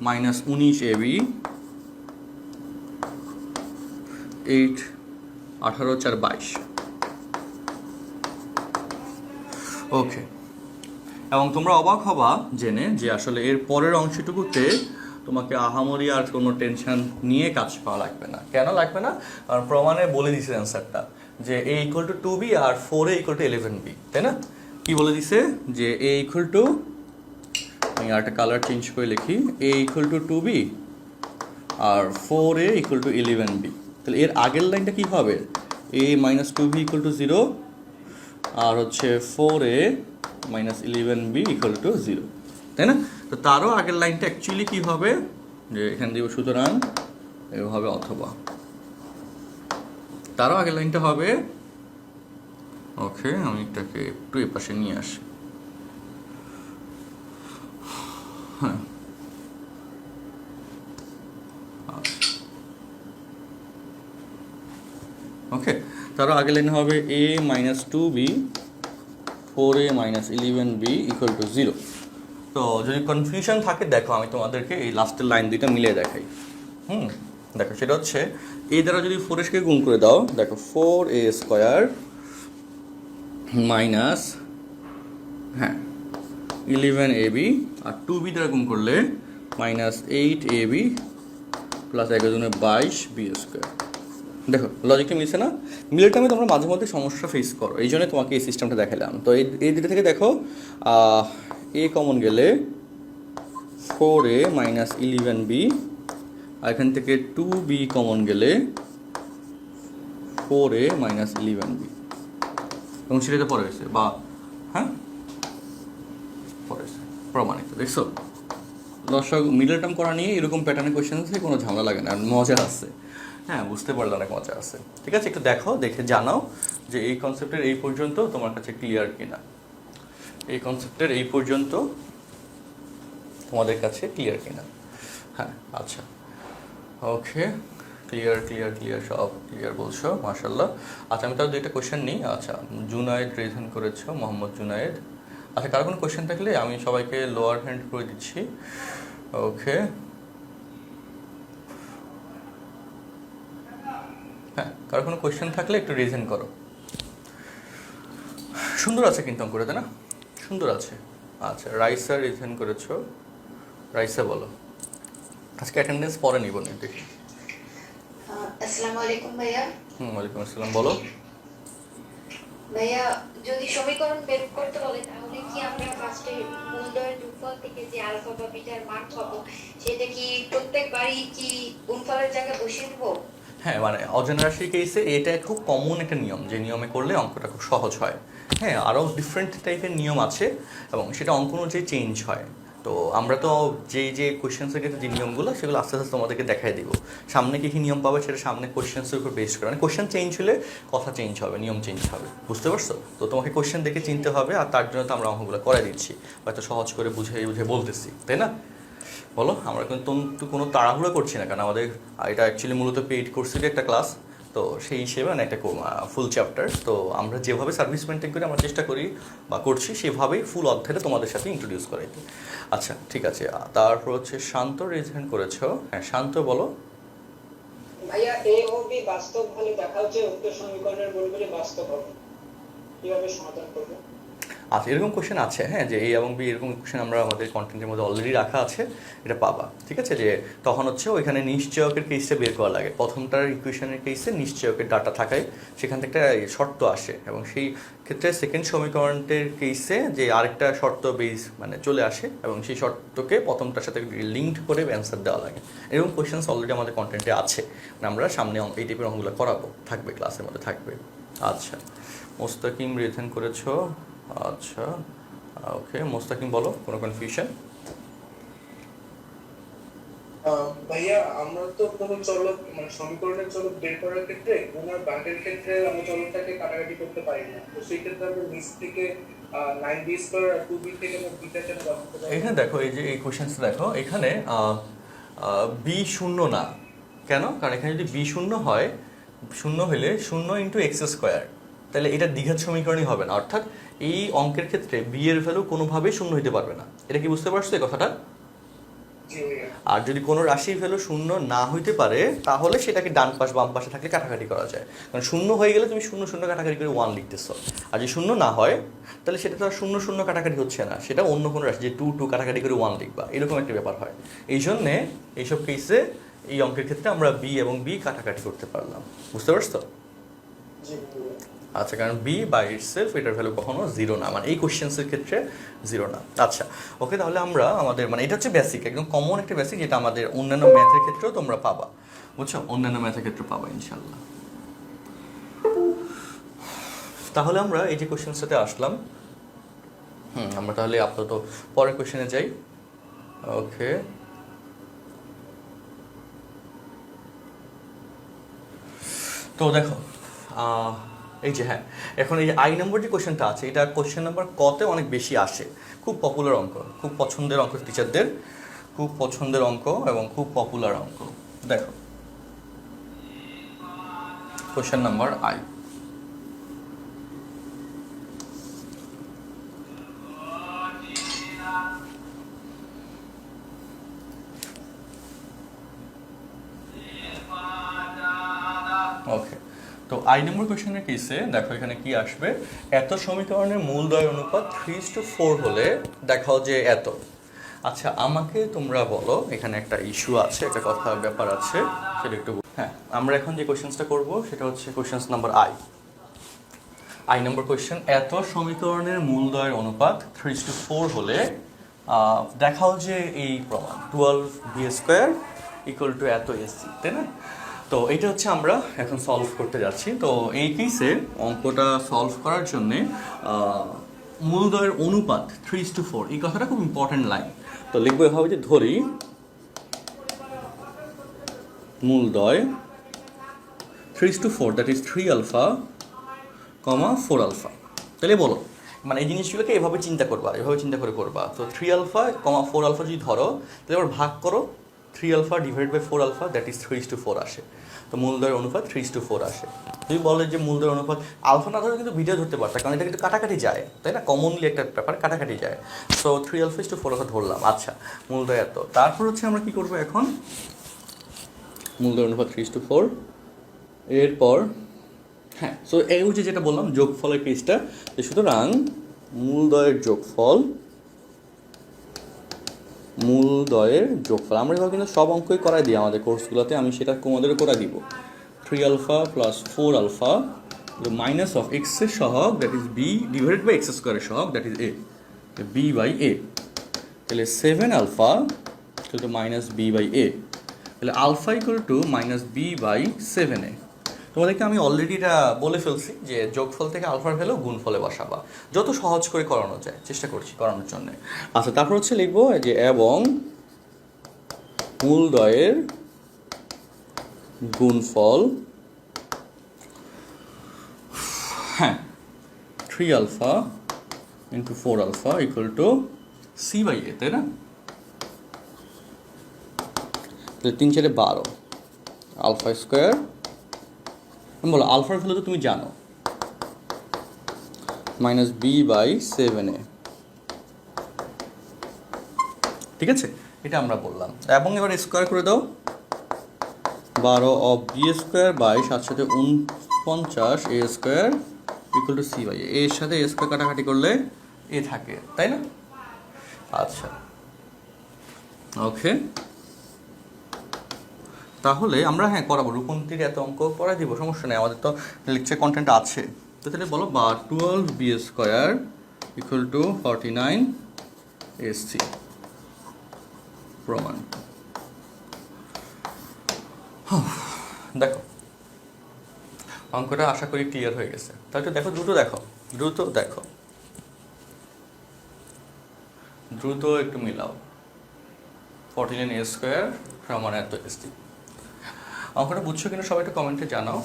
মাইনাস 19ab, 8, 18, 4, 22। ওকে, এবং তোমরা অবাক হবা জেনে যে আসলে এর পরের অংশটুকুতে তোমাকে আহামরি আর কোনো টেনশন নিয়ে কাজ করা লাগবে না। কেন লাগবে না? কারণ প্রমাণে বলে দিছে অ্যান্সারটা যে a ইকুয়াল টু 2b আর 4a ইকুয়াল টু 11b, তাই না? কি বলে দিছে যে a ইকুয়াল টু, আমি আরেকটা কালার চেঞ্জ করে লিখি, a ইকুয়াল টু 2b আর 4a ইকুয়াল টু 11b। তাহলে এর আগের লাইনটা কি হবে? a minus 2b equal to 0 আর হচ্ছে 4a minus 11b equal to 0, তাই না? তো তারও আগের লাইনটা অ্যাকচুয়ালি কী হবে, যে এখান দিয়ে সুতরাং এভাবে, অথবা তারও আগের লাইনটা হবে, ওকে আমি এটাকে একটু এ পাশে নিয়ে আসি, হ্যাঁ ওকে, তারও আগের লাইন হবে a minus 2b 4a minus 11b equal to 0। তো যদি কনফিউশন থাকে দেখো, আমি তোমাদেরকে এই লাস্টের লাইন দুইটা মিলিয়ে দেখাই। দেখো সেটা হচ্ছে, এই দ্বারা যদি 4a গুণ করে দাও, দেখো 4a স্কোয়ার মাইনাস, হ্যাঁ 11ab, আর 2b দ্বারা গুণ করলে minus 8ab plus 22b square. দেখো লজিকটা মিলছে না? মিলের টাইমে তোমরা মাঝে মধ্যে সমস্যা ফেস করো, এই জন্য তোমাকে এই সিস্টেমটা দেখালাম। তো এই দুটো থেকে দেখো, a কমন গেলে 4a মাইনাস 11b, আর এখান থেকে 2b কমন গেলে 4a মাইনাস 11b, এবং সেটাতে পরে হয়েছে, বা হ্যাঁ পরে হয়েছে, প্রমাণিত। দেখছো দর্শক, মিডল টার্ম করা নিয়ে এরকম প্যাটার্নের কোয়েশ্চেন আছে, কোনো ঝামেলা লাগে না, আর মজা আছে। হ্যাঁ, বুঝতে পারলে অনেক মজা আছে। ঠিক আছে, একটু দেখো, দেখে জানাও যে এই কনসেপ্টের এই পর্যন্ত তোমার কাছে ক্লিয়ার কিনা। এই কনসেপ্টের এই পর্যন্ত তোমাদের কাছে ক্লিয়ার কিনা। হ্যাঁ, আচ্ছা, ওকে, ক্লিয়ার ক্লিয়ার ক্লিয়ার, সব ক্লিয়ার বলছো, মাশাল্লাহ। আচ্ছা, আমি তার দুইটা কোয়েশ্চেন নিই। আচ্ছা, জুনায়েদ রেজন করেছো, মোহাম্মদ জুনায়েদ। আচ্ছা, কারো কোনো কোয়েশ্চেন থাকলে আমি সবাইকে লোয়ার হ্যান্ড করে দিচ্ছি। ওকে, হ্যাঁ, কারো কোনো কোয়েশ্চেন থাকলে একটু রিজেন করো। সুন্দর আছে কিন্তু অঙ্কটা, তাই না? সুন্দর আছে। আচ্ছা, রাইসা রিজেন করেছো, রাইসা বলো। আজকে অ্যাটেন্ডেন্স পরে নিব না, দেখি। আসসালামু আলাইকুম ভাইয়া। ওয়ালাইকুম আসসালাম, বলো। ভাইয়া, যদি সমীকরণ বের করতে বলে তাহলে কি আমরা ফার্স্টে মূলদয়ের যোগফল থেকে যে আলফা বা বিটার মান পাবো সেটা কি প্রত্যেকবারই কি গুণফলের জায়গায় বসিয়ে দেবো? হ্যাঁ, মানে অজানা রাশির কেসে এটা খুব কমন একটা নিয়ম, যে নিয়মে করলে অঙ্কটা খুব সহজ হয়। হ্যাঁ, আরও ডিফারেন্ট টাইপের নিয়ম আছে এবং সেটা অঙ্ক অনুযায়ী চেঞ্জ হয়। তো আমরা তো যে কোয়েশ্চেন্সের ক্ষেত্রে যে নিয়মগুলো, সেগুলো আস্তে আস্তে তোমাদেরকে দেখাই দিব। সামনে কী কী নিয়ম পাবে সেটা সামনে কোয়েশ্চেন্সের উপর বেস করে, মানে কোয়েশ্চেন চেঞ্জ হলে কথা চেঞ্জ হবে, নিয়ম চেঞ্জ হবে, বুঝতে পারছো? তো তোমাকে কোয়েশ্চেন দেখে চিনতে হবে, আর তার জন্য তো আমরা অঙ্কগুলো করে দিচ্ছি, হয়তো সহজ করে বুঝে বলতেছি, তাই না? বলো, আমরা কিন্তু কোনো তাড়াহুড়ো করছি না, কারণ আমাদের এটা অ্যাকচুয়ালি মূলত পেইড কোর্সেরই একটা ক্লাস। তো সেই হিসেবে মানে একটা ফুল চ্যাপ্টার, তো আমরা যেভাবে সার্ভিস মেনটেন করি, আমরা চেষ্টা করি বা করছি সেভাবেই ফুল অধ্যায়টা তোমাদের সাথে ইন্ট্রোডিউস করাইতে। আচ্ছা, ঠিক আছে, তারপর হচ্ছে শান্ত রেজেন্ট করেছো। হ্যাঁ, শান্ত বলো। ভাইয়া, এ ও বি বাস্তব হলে দেখা হচ্ছে উক্ত সমীকরণের মূলগুলি বাস্তব হবে, কিভাবে সমাধান করব? আচ্ছা, এরকম কোশ্চেন আছে, হ্যাঁ, যে এ এবং বি এরকম কোশ্চেন আমরা আমাদের কন্টেন্টের মধ্যে অলরেডি রাখা আছে, এটা পাবা। ঠিক আছে, যে তখন হচ্ছে ওইখানে নিশ্চয়কের কেসটা বের করা লাগে। প্রথমটার ইকুয়েশনের কেসে নিশ্চয়কের ডাটা থাকায় সেখান থেকে একটা শর্ত আসে, এবং সেই ক্ষেত্রে সেকেন্ড সমীকরণের কেসে যে আরেকটা শর্ত বেস মানে চলে আসে, এবং সেই শর্তকে প্রথমটার সাথে লিঙ্কড করে অ্যান্সার দেওয়া লাগে। এরকম কোয়েশ্চেন্স অলরেডি আমাদের কন্টেন্টে আছে, মানে আমরা সামনে এই টাইপের অঙ্কগুলো করাবো, থাকবে, ক্লাসের মধ্যে থাকবে। আচ্ছা, মোস্তাকিম রেজেন করেছো। আচ্ছা, ওকে, মোস্তাকিম বলো, কোনো কনফিউশন? ভাইয়া, আমরা তো কোনো চলক মানে সমীকরণের চলক বের করার ক্ষেত্রে ওনার বাঘের ক্ষেত্রে আমরা চলকটাকে কাটাকাটি করতে পারি না, তো সেই ক্ষেত্রে আমরা নিচ থেকে 9b স্কয়ার আর 2b থেকে আমরা বিটাটা করতে পারি। এখানে দেখো, এই যে এই কোশ্চেনটা দেখো, এখানে বি শূন্য না কেন? কারণ এখানে যদি বি শূন্য হয়, শূন্য হলে 0 × x², তাহলে এটা দ্বিঘাত সমীকরণই হবে না। অর্থাৎ এই অঙ্কের ক্ষেত্রে বি এর ভ্যালু কোনোভাবেই শূন্য হতে পারবে না। এটা কি বুঝতে পারছো এই কথাটা? আর যদি কোনো রাশির ভ্যালু শূন্য না হইতে পারে, তাহলে সেটাকে ডান পাশ বাম পাশে থাকলে কাটাকাটি করা যায়। কারণ শূন্য হয়ে গেলে তুমি 0 0 কাটাকাটি করে 1 লিখতেছো, আর যদি শূন্য না হয় তাহলে সেটা তো আর 0 0 কাটাকাটি হচ্ছে না, সেটা অন্য কোনো রাশি, যে 2 2 কাটাকাটি করে 1 লিখবা, এরকম একটা ব্যাপার হয়। এই জন্যে এইসব কেসে এই অঙ্কের ক্ষেত্রে আমরা বি এবং বি কাটাকাটি করতে পারলাম, বুঝতে পারছো? আচ্ছা, কারণ বি বাই ইটসেলফ এটার ভ্যালু কখনো 0 না, মানে এই কোশ্চেন্সের ক্ষেত্রে 0 না। আচ্ছা, ওকে, তাহলে আমরা আমাদের মানে এটা হচ্ছে বেসিক, একদম কমন একটা বেসিক, যেটা আমাদের অন্যান্য ম্যাথের ক্ষেত্রেও তোমরা পাবা, বুঝছো? অন্যান্য ম্যাথের ক্ষেত্রে পাবা ইনশাল্লাহ। তাহলে আমরা এই যে কোশ্চেন্সটাতে আসলাম, আমরা তাহলে আপাতত পরের কোশ্চেনে যাই। ওকে, তো দেখো, এই যে হ্যাঁ, এখন এই আই নম্বর যে কোশ্চেনটা আছে, এটা কোশ্চেন নাম্বার কতে অনেক বেশি আসে, খুব পপুলার অঙ্ক, খুব পছন্দের অঙ্ক টিচারদের, খুব পছন্দের অঙ্ক এবং খুব পপুলার অঙ্ক। দেখো, কোশ্চেন নাম্বার আই। ওকে, তো আই নম্বর কোশ্চেনের কেসে দেখো এখানে কি আসবে, এত সমীকরণের মূলদ্বয়ের অনুপাত 3:4 হলে দেখাও যে এত। আচ্ছা, আমাকে তোমরা বলো, এখানে একটা ইস্যু আছে, একটা কথা ব্যাপার আছে, সেটা একটু। হ্যাঁ, আমরা এখন যে কোশ্চেন্সটা করব সেটা হচ্ছে questions number I number question, এত সমীকরণের মূলদ্বয়ের অনুপাত 3:4 হলে দেখাও যে এই প্রমাণ 12b² = এত এসি, তাই না? তো এটা হচ্ছে আমরা এখন সলভ করতে যাচ্ছি। তো এই কেসে অঙ্কটা সলভ করার জন্যে মূলদ্বয়ের অনুপাত 3:4, এই কথাটা খুব ইম্পর্টেন্ট লাইন। তো লিখবো এভাবে যে, ধরি মূলদ্বয় 3:4, that is 3 alpha comma 4 alpha. তাহলে বলো মানে এই জিনিসগুলোকে এভাবে চিন্তা করবা, এভাবে চিন্তা করে করবা। তো 3 আলফা কমা 4 আলফা যদি ধরো তাহলে আবার ভাগ করো, 3 alpha divide by 4 alpha, that is 3:4 আসে। তো মূলদয়ের অনুপাত 3:4 আসে। যদি বলে যে মূলদয়ের অনুপাত আলফা না ধরে কিন্তু বিটা ধরতে পারতা, কারণ এটা কিন্তু কাটাকাটি যায়, তাই না? কমনলি একটা ব্যাপার, কাটাকাটি যায়। সো 3 আলফা 4 আলফা ধরলাম। আচ্ছা, মূলদয় এত। তারপর হচ্ছে আমরা কি করবো এখন, মূলদয়ের অনুপাত 3:4, এরপর হ্যাঁ, সো এই হচ্ছে যেটা বললাম যোগফলের কেসটা। সুতরাং মূলদয়ের যোগফল, আমরা এভাবে কিন্তু সব অঙ্কই করাই দিই আমাদের কোর্সগুলোতে, আমি সেটা তোমাদেরও করে দিব। 3 alpha plus 4 alpha minus of X এর সহগ, that is B divided by x স্কোয়ারের সহগ, that is A, B by A. তাহলে 7 alpha two minus B by A, তাহলে alpha equal to minus B by 7a। তোমাদেরকে আমি অলরেডি এটা বলে ফেলছি যে যোগফল থেকে আলফার ভ্যালু গুণফলে বসাবা, যত সহজ করে করানো যায় চেষ্টা করছি করানোর জন্য। আচ্ছা, তারপর হচ্ছে লিখবো যে এবং মূলদয়ের গুণফল, হ্যাঁ 3 alpha into 4 alpha equal to C by A, তাই না? তাহলে 3 4 12 আলফা স্কোয়ার, বলো আলফার ভ্যালু তো তুমি জানো, মাইনাস বি বাই 7a। ঠিক আছে, এটা আমরা বললাম। এবং এবার স্কোয়ার করে দাও, 12 অফ বি স্কোয়ার বাই 7 সাথে 49 A square equal to C by A. এর সাথে এ স্কোয়ার কাটাকাটি করলে এ থাকে, তাই না? আচ্ছা, ওকে, তাহলে আমরা হ্যাঁ করাবো, রূপন্তীর এত অঙ্ক পড়াই দিব, সমস্যা নেই, আমাদের তো লেকচার কন্টেন্ট আছে। তো তাহলে বলো বা 12 b square equal to 49 ac প্রমাণ। দেখো অঙ্কটা আশা করি ক্লিয়ার হয়ে গেছে। তাহলে দেখো, দ্রুত দেখো, দ্রুত একটু মিলাও। 49 এ স্কোয়ার সমান এত এসসি। অঙ্কটা বুঝছো কিনা সবাই একটু কমেন্টে জানাও।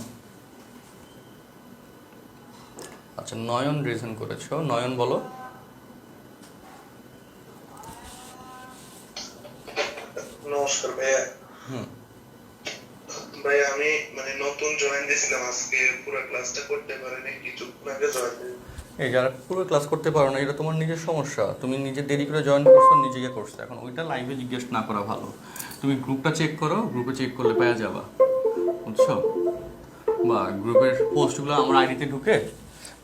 আচ্ছা, নয়ন রিজন করেছো, নয়ন বলো। নমস্কার ভাইয়া। ভাইয়া আমি মানে নতুন জয়েন দিয়েছিলাম, আজকে পুরো ক্লাসটা করতে পারিনি, কিছুক্ষণ আগে জয়েন দিয়েছি। এই যারা পুরো ক্লাস করতে পারো না, এটা তোমার নিজের সমস্যা, তুমি নিজে দেরি করে জয়েন করছো, নিজেকে করছো। এখন ওইটা লাইভে জিজ্ঞেস না করা ভালো, তুমি গ্রুপটা চেক করো, গ্রুপে চেক করলে পেয়ে যাবা, বুঝছো? বা গ্রুপের পোস্টগুলো আমার আইডিতে ঢুকে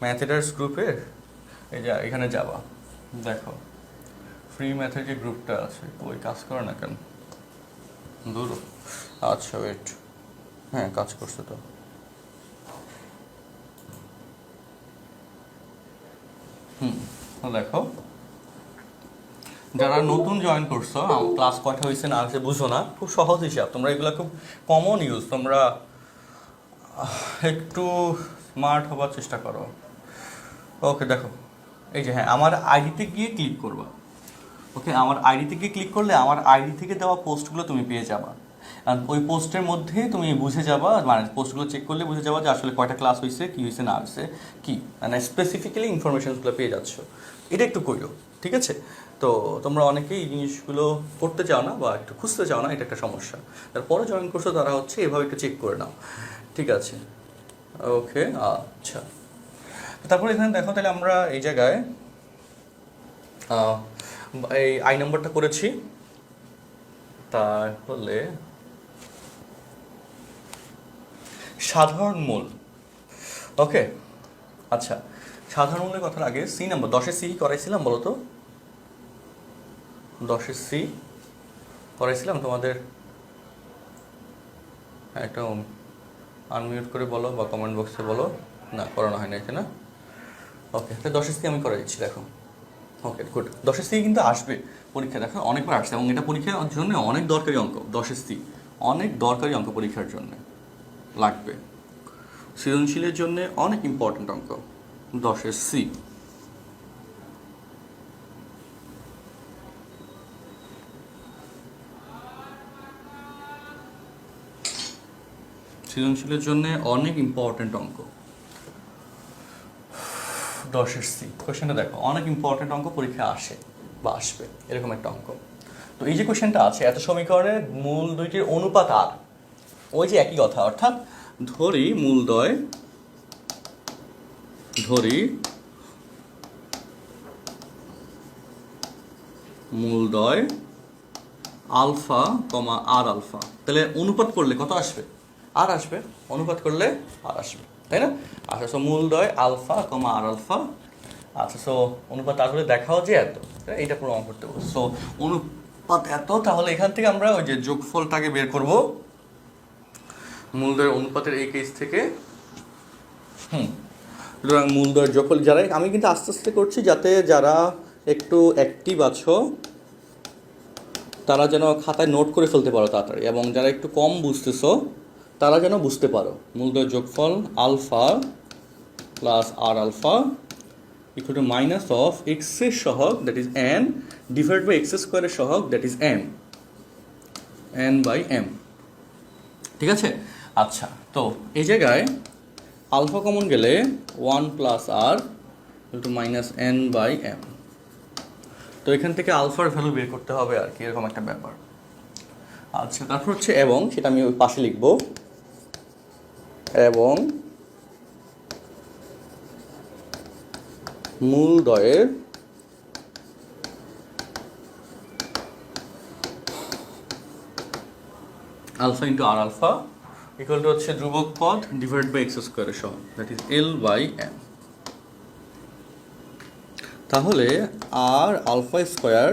ম্যাথেডার্স গ্রুপের এই যে এখানে যাবা, দেখো ফ্রি ম্যাথের যে গ্রুপটা আছে, ওই কাজ করে না কেন দূর। আচ্ছা ওয়েট, হ্যাঁ কাজ করছে তো। দেখো যারা নতুন জয়েন করছো, ক্লাস কয়টা হয়েছে না হয়েছে বুঝো না, খুব সহজ হিসাব, তোমরা এগুলো খুব কমন ইউজ, তোমরা একটু স্মার্ট হবার চেষ্টা করো। ওকে দেখো, এই যে হ্যাঁ আমার আইডিতে গিয়ে ক্লিক করবা। ওকে, আমার আইডিতে গিয়ে ক্লিক করলে আমার আইডি থেকে দেওয়া পোস্টগুলো তুমি পেয়ে যাবা। ওই পোস্টের মধ্যে তুমি বুঝে যাবা, মানে পোস্টগুলো চেক করলে বুঝে যাবা যে আসলে কয়টা ক্লাস হয়েছে, কী হয়েছে না হয়েছে, কি মানে স্পেসিফিক্যালি ইনফরমেশনসগুলো পেয়ে যাচ্ছ। এটা একটু করো, ঠিক আছে? তো তোমরা অনেকেই এই জিনিসগুলো করতে চাও না বা একটু খুঁজতে চাও না, এটা একটা সমস্যা। তারপরে জয়েন করছো তারা হচ্ছে এভাবে একটু চেক করে নাও, ঠিক আছে? ওকে, আচ্ছা, তারপরে এখানে দেখো, তাহলে আমরা এই জায়গায় এই আই নাম্বারটা করেছি, তাহলে সাধারণ মূল। ওকে, আচ্ছা, সাধারণ মূলের কথার আগে সি নাম্বার, 10-এর সি করাইছিলাম বলো তো? 10-এর সি করাইছিলাম তোমাদের? হ্যাঁ, একটা আনমিউট করে বলো বা কমেন্ট বক্সে বলো। না, করানো হয় না এখানে। ওকে, তাহলে 10-এর সি আমি করাই দিচ্ছি, দেখো। ওকে গুড, 10-এর সি কিন্তু আসবে পরীক্ষা, দেখো অনেকবার আসছে, এবং এটা পরীক্ষার জন্য অনেক দরকারি অঙ্ক। 10-এর সি অনেক দরকারি অঙ্ক পরীক্ষার জন্য লাগবে, সৃজনশীলের জন্য অনেক ইম্পর্টেন্ট অঙ্ক 10-এর সি। সৃজনশীলের জন্য অনেক ইম্পর্টেন্ট অঙ্ক। 10-এর সি কোশ্চেনটা দেখো, অনেক ইম্পর্টেন্ট অঙ্ক পরীক্ষায় আসে বা আসবে, এরকম একটা অঙ্ক। তো এই যে কোশ্চেনটা আছে, এত সমীকরণের মূল দুইটির অনুপাত আর, ওই যে একই কথা, অর্থাৎ ধরি মূলদ্বয়, ধরি মূলদ্বয় আলফা কমা আর আলফা, তাহলে অনুপাত করলে কত আসবে? আর আসবে, অনুপাত করলে আর আসবে, তাই না? আচ্ছা, সো মূলদ্বয় আলফা কমা আর আলফা, আচ্ছা, সো অনুপাত আর হলে দেখাও যে এত, এইটা প্রমাণ করতে বলবো। সো অনুপাত এত, তাহলে এখান থেকে আমরা ওই যে যোগফলটাকে বের করব মূলদ্বয়ের অনুপাতের এই কেস থেকে। সুতরাং মূলদ্বয়ের যোগফল, যারা, আমি কিন্তু আস্তে আস্তে করছি যাতে যারা একটু অ্যাক্টিভ আছো তারা যেন খাতায় নোট করে ফেলতে পারো তাড়াতাড়ি, এবং যারা একটু কম বুঝতেছো তারা যেন বুঝতে পারো। মূলদ্বয়ের যোগফল alpha plus r alpha equal to minus of এক্সের সহগ that is n divide by x স্কোয়ারের সহগ that is m, n by m. ঠিক আছে? আচ্ছা, তো এই জায়গায় আলফা কমন গেলে 1 plus r equal to minus n by m. তো এখান থেকে আলফার ভ্যালু বের করতে হবে আর কি, এরকম একটা ব্যাপার। আচ্ছা, তারপর হচ্ছে এবং, সেটা আমি ওই পাশে লিখব, এবং মূলদ্বয়ের আলফা ইন্টু আর আলফা ইকুয়াল টু হচ্ছে ধ্রুবক পদ ডিভাইড বাই এক্স স্কোয়ারের সহ that is L by M. তাহলে আর alpha square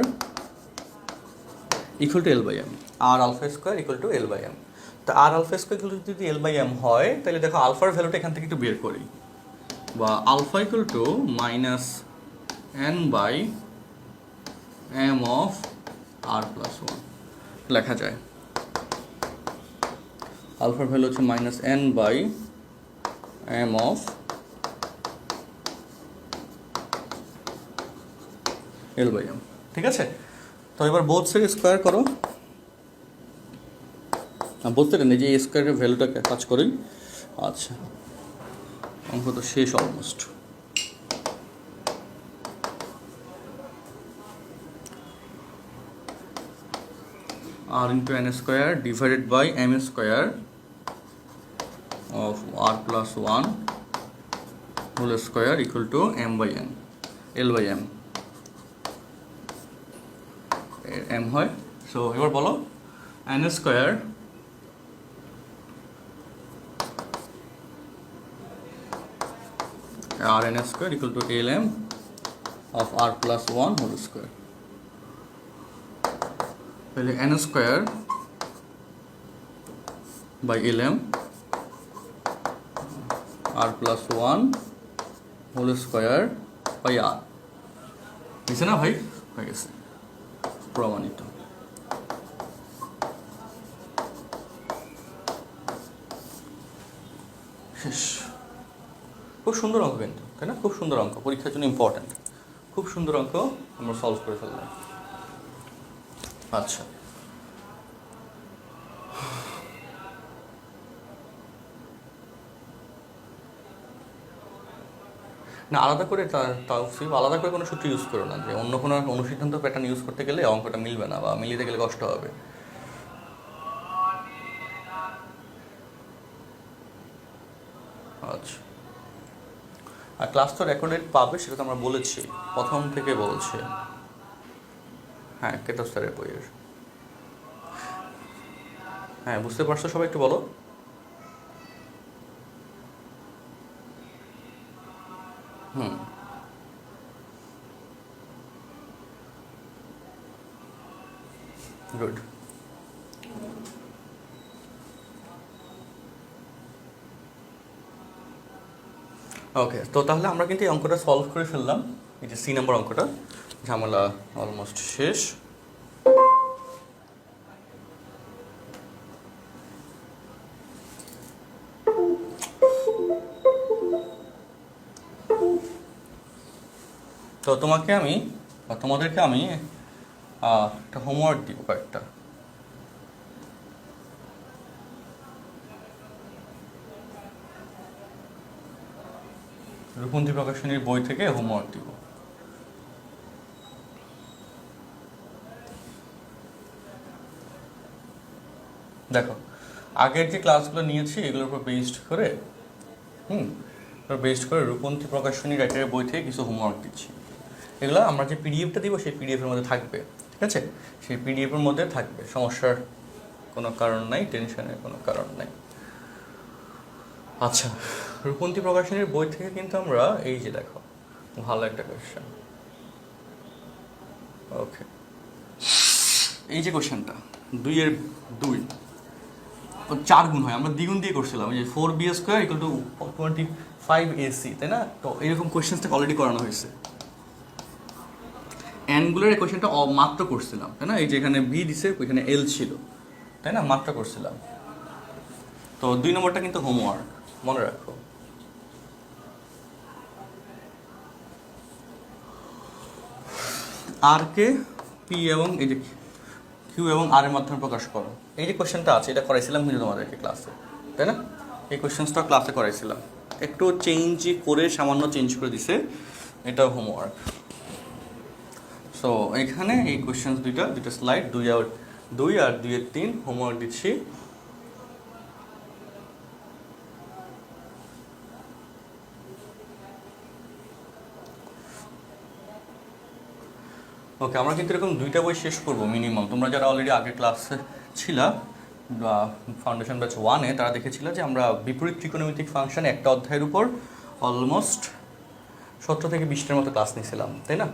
equal to L by M, আর alpha square equal to L by M. তা আর আলফা স্কোয়ার ইকুয়াল টু যদি এল বাই এম হয়, তাহলে দেখো আলফার ভ্যালুটা এখান থেকে একটু বের করি, বা alpha equal to minus n by m of R plus 1 লেখা যায়। আলফার ভ্যালু হচ্ছে minus n by m of l by m. ঠিক আছে? তো এবার বোথ সাইড স্কোয়ার করো, বোথ সাইড নেই যে স্কোয়ারের ভ্যালুটাকে কাজ করি। আচ্ছা, অঙ্ক তো শেষ অলমোস্ট। আর into N square divided by M square of R plus 1 whole square equal to M by N, L by M, M হয়। সো এবার বলো এন স্কোয়ার আর N square equal to L M of R plus 1 whole square. তাহলে N square by L M আর প্লাস 1 হোল স্কোয়ার বাই আর, বুঝছে না ভাই? হয়ে গেছে, প্রমাণিত। শেষ। খুব সুন্দর অঙ্ক কিন্তু, তাই না? খুব সুন্দর অঙ্ক, পরীক্ষার জন্য ইম্পর্ট্যান্ট। খুব সুন্দর অঙ্ক আমরা সলভ করে ফেললাম। আচ্ছা, না আলাদা করে তাওসিফ, আলাদা করে কোনো সূত্র ইউজ করো না, যে অন্য কোনো অনুসিদ্ধান্ত প্যাটার্ন ইউজ করতে গেলে অঙ্কটা মিলবে না বা মিলিয়ে গেলে কষ্ট হবে। আচ্ছা, আর ক্লাস তো রেকর্ডেড পাবে, সেটা তো আমরা বলেছি, প্রথম থেকে বলছে। হ্যাঁ, কেতব স্যারের বইয়ের। হ্যাঁ, বুঝতে পারছো সবাই? একটু বলো। গুড। ওকে, তো তাহলে আমরা কিন্তু এই অঙ্কটা সলভ করে ফেললাম, এই যে সি নাম্বার অঙ্কটা। ঝামেলা অলমোস্ট শেষ। তো তোমাকে আমি বা তোমাদেরকে আমি একটা হোমওয়ার্ক দিব কয়েকটা। রূপন্তী প্রকাশনীর বই থেকে হোমওয়ার্ক দিব। দেখো আগের যে ক্লাসগুলো নিয়েছি এগুলোর উপর বেসড করে রূপন্তী প্রকাশনী রাইটারের বই থেকে কিছু হোমওয়ার্ক দিচ্ছি। এগুলো আমরা যে পিডিএফটা দিব সেই পিডিএফের মধ্যে থাকবে, ঠিক আছে? সেই পিডিএফের মধ্যে থাকবে, সমস্যার কোনো কারণ নাই, টেনশনের কোনো কারণ নাই। আচ্ছা, রূপন্তী প্রকাশনীর বই থেকে কিন্তু আমরা এই যে দেখো ভালো একটা কোয়েশ্চেন, ওকে, এই যে কোয়েশ্চেনটা 2 এর 2 4 গুণ হয়, আমরা দ্বিগুণ দিয়ে করছিলাম, এই যে 4b² = 25ac, তাই না? তো এরকম কোয়েশ্চেনটা অলরেডি করানো হয়েছে। অ্যাঙ্গুলার এই কোয়েশ্চেনটা মাত্র করছিলাম, তাই না? এই যে এখানে বি দিছে, ওইখানে এল ছিল, তাই না? মাত্র করছিলাম। তো 2 নম্বরটা কিন্তু হোমওয়ার্ক, মনে রাখো। আর কে পি এবং এই যে কিউ এবং আর এর মাধ্যমে প্রকাশ করো, এই যে কোয়েশ্চেনটা আছে এটা করাইছিলাম কিন্তু তোমাদেরকে ক্লাসে, তাই না? এই কোয়েশ্চেনটা ক্লাসে করাইছিলাম, একটু চেঞ্জ করে, সামান্য চেঞ্জ করে দিছে, এটাও হোমওয়ার্ক। সো এখানে এই কোয়েশ্চেন দুইটা স্লাইড 2 আর 2 এর 3 হোমওয়ার্ক দিচ্ছি। ওকে, আমরা কিন্তু এরকম 2টা বই শেষ করব মিনিমাম। তোমরা যারা অলরেডি আগের ক্লাসে ছিলা বা ফাউন্ডেশন ব্যাচ 1-এ, তারা দেখেছিল যে আমরা বিপরীত ত্রিকোণমিতিক ফাংশন একটা অধ্যায়ের উপর অলমোস্ট 17 থেকে 20টার মতো ক্লাস নিয়েছিলাম, তাই না?